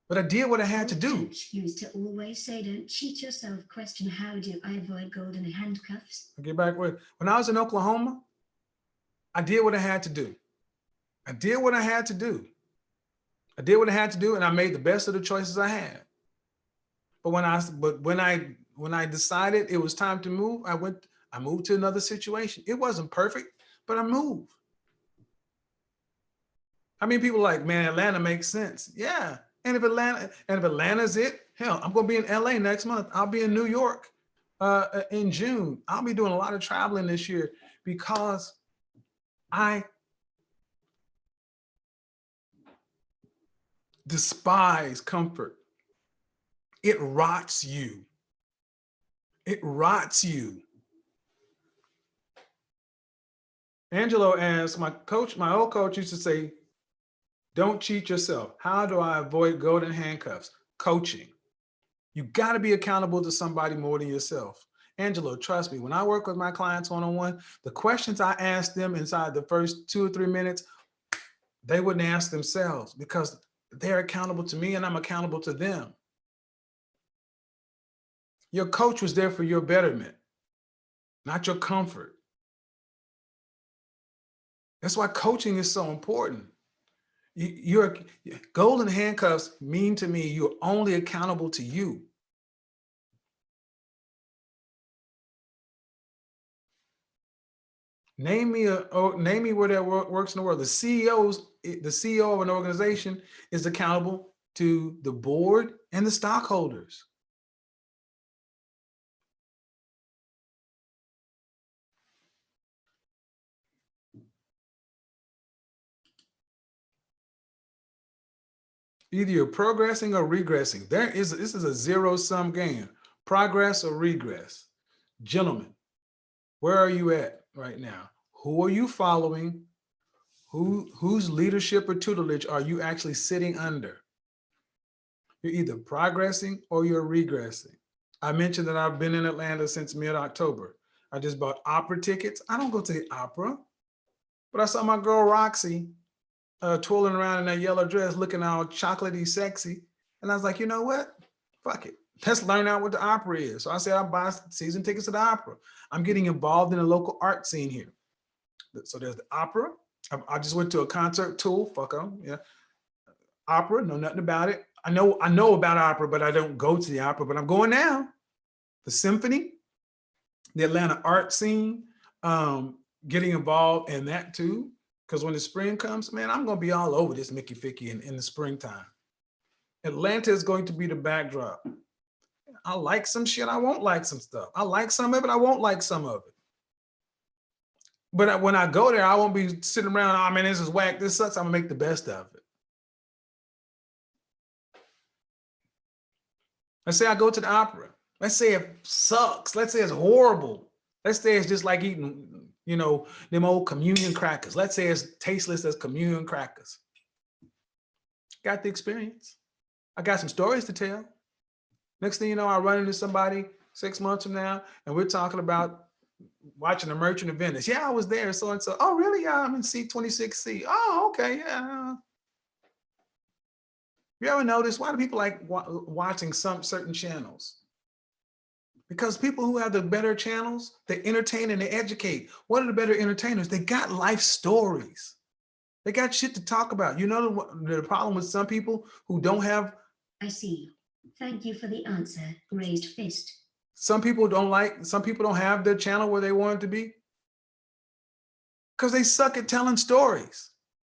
But I did what I had to do. Coach used to always say, don't cheat yourself. Question, how do I avoid golden handcuffs? I'll get back with, when I was in Oklahoma, I did what I had to do. I did what I had to do. I did what I had to do, and I made the best of the choices I had. But when I decided it was time to move, I moved to another situation. It wasn't perfect, but I moved. How many people are like, man, Atlanta makes sense? Yeah. And if Atlanta's it, hell, I'm gonna be in LA next month. I'll be in New York in June. I'll be doing a lot of traveling this year because I despise comfort. It rots you. It rots you. Angelo asks, my old coach used to say, don't cheat yourself. How do I avoid golden handcuffs? Coaching. You got to be accountable to somebody more than yourself. Angelo, trust me, when I work with my clients one-on-one, the questions I ask them inside the first 2 or 3 minutes, they wouldn't ask themselves because they're accountable to me and I'm accountable to them. Your coach was there for your betterment, not your comfort. That's why coaching is so important. Your golden handcuffs mean to me you're only accountable to you. Name me where that works in the world. The CEO of an organization is accountable to the board and the stockholders. Either you're progressing or regressing. This is a zero-sum game. Progress or regress. Gentlemen, where are you at right now? Who are you following? Whose leadership or tutelage are you actually sitting under? You're either progressing or you're regressing. I mentioned that I've been in Atlanta since mid-October. I just bought opera tickets. I don't go to the opera, but I saw my girl Roxy twirling around in that yellow dress, looking all chocolatey sexy. And I was like, you know what? Fuck it. Let's learn out what the opera is. So I said, I'll buy season tickets to the opera. I'm getting involved in the local art scene here. So there's the opera. I just went to a concert tool. Fuck them. Yeah. Opera, know nothing about it. I know about opera, but I don't go to the opera, but I'm going now. The symphony, the Atlanta art scene, getting involved in that too. Because when the spring comes, man, I'm going to be all over this Mickey Ficky in the springtime. Atlanta is going to be the backdrop. I like some shit. I won't like some stuff. I like some of it. I won't like some of it. But when I go there, I won't be sitting around, oh man, this is whack. This sucks. I'm going to make the best of it. Let's say I go to the opera. Let's say it sucks. Let's say it's horrible. Let's say it's just like eating, them old communion crackers. Let's say it's tasteless as communion crackers. Got the experience. I got some stories to tell. Next thing you know, I run into somebody 6 months from now, and we're talking about watching a merchant of Venice. Yeah, I was there, so and so. Oh, really? Yeah, I'm in C26C. Oh, okay, yeah. You ever notice why do people like watching some certain channels? Because people who have the better channels, they entertain and they educate. What are the better entertainers? They got life stories. They got shit to talk about. You know the problem with some people who don't have I see. Thank you for the answer, raised fist. Some people don't have their channel where they want it to be because they suck at telling stories.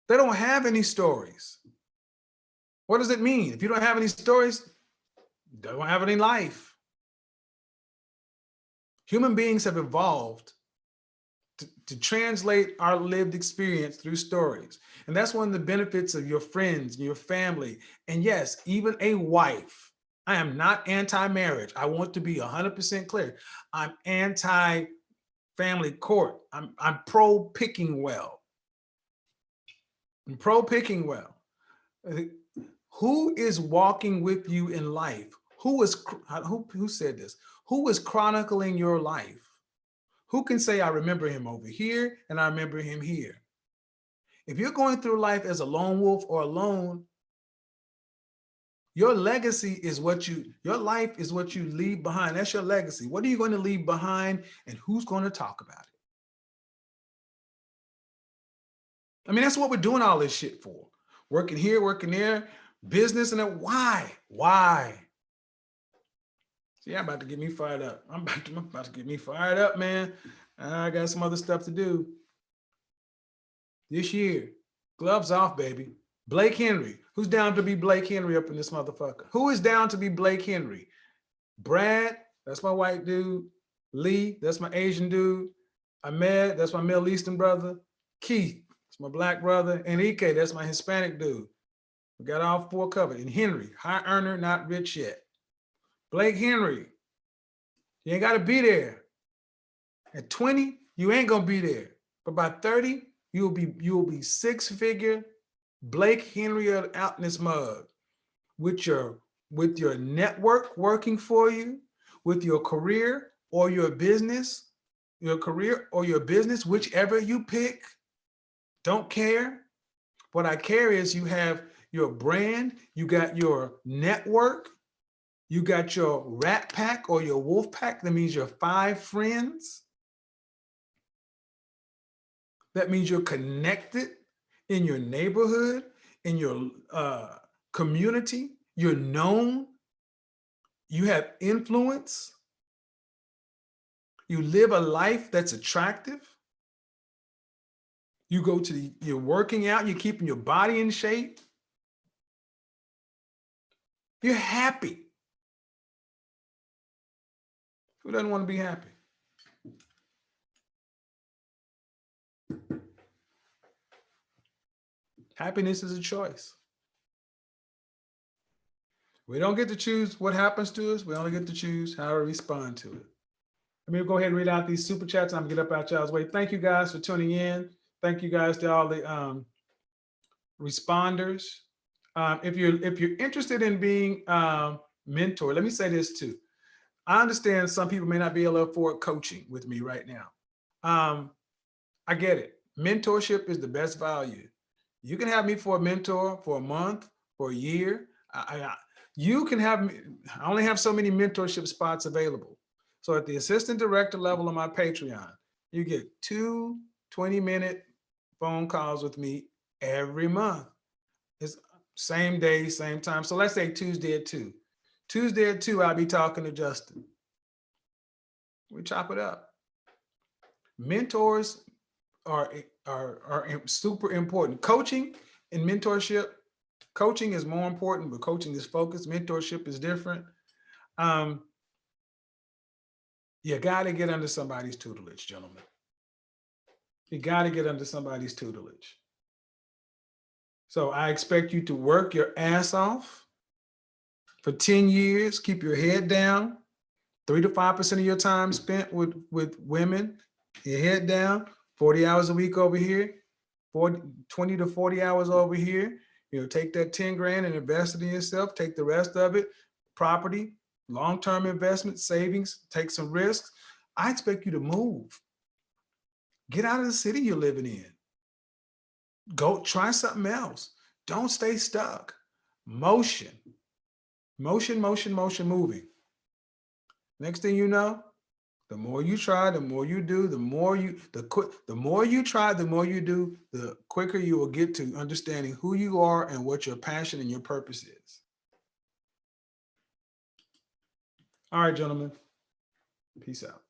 They don't have any stories. What does it mean? If you don't have any stories, you don't have any life. Human beings have evolved to translate our lived experience through stories. And that's one of the benefits of your friends, your family, and yes, even a wife. I am not anti-marriage. I want to be 100% clear. I'm anti-family court. I'm pro-picking well. I'm pro-picking well. Who is walking with you in life? Who said this? Who is chronicling your life? Who can say, I remember him over here and I remember him here? If you're going through life as a lone wolf or alone, your legacy is your life is what you leave behind. That's your legacy. What are you going to leave behind and who's going to talk about it? I mean, that's what we're doing all this shit for. Working here, working there, business, and then why? Why? See, I'm about to get me fired up. I'm about to get me fired up, man. I got some other stuff to do this year. Gloves off, baby. Blake Henry. Who's down to be Blake Henry up in this motherfucker? Who is down to be Blake Henry? Brad, that's my white dude. Lee, that's my Asian dude. Ahmed, that's my Middle Eastern brother. Keith, that's my black brother. Enrique, that's my Hispanic dude. We got all four covered. And Henry, high earner, not rich yet. Blake Henry, you ain't got to be there. At 20, you ain't gonna be there. But by 30, you'll be six-figure Blake Henry out in this mug with your network working for you, with your career or your business, whichever you pick. Don't care. What I care is you have your brand, you got your network, you got your rat pack or your wolf pack. That means your 5 friends. That means you're connected in your neighborhood, in your community. You're known. You have influence. You live a life that's attractive. You're working out, you're keeping your body in shape. You're happy. Who doesn't want to be happy? Happiness is a choice. We don't get to choose what happens to us. We only get to choose how to respond to it. Let me go ahead and read out these super chats. I'm gonna get up out y'all's way. Thank you guys for tuning in. Thank you guys to all the responders. If you're interested in being mentor, let me say this too. I understand some people may not be able to afford coaching with me right now. I get it. Mentorship is the best value. You can have me for a mentor for a month, for a year. You can have me. I only have so many mentorship spots available. So at the assistant director level on my Patreon, you get 2 20-minute phone calls with me every month. It's same day, same time. So let's say Tuesday at 2. Tuesday at 2, I'll be talking to Justin. We chop it up. Mentors are super important. Coaching and mentorship. Coaching is more important, but coaching is focused. Mentorship is different. You got to get under somebody's tutelage, gentlemen. You got to get under somebody's tutelage. So I expect you to work your ass off for 10 years, keep your head down, 3 to 5% of your time spent with women, your head down, 40 hours a week over here, 20 to 40 hours over here. Take that 10 grand and invest it in yourself, take the rest of it, property, long-term investment, savings, take some risks. I expect you to move. Get out of the city you're living in. Go try something else. Don't stay stuck. Motion, moving. Next thing you know, the more you try, the more you do, the more you try, the more you do, the quicker you will get to understanding who you are and what your passion and your purpose is. All right, gentlemen. Peace out.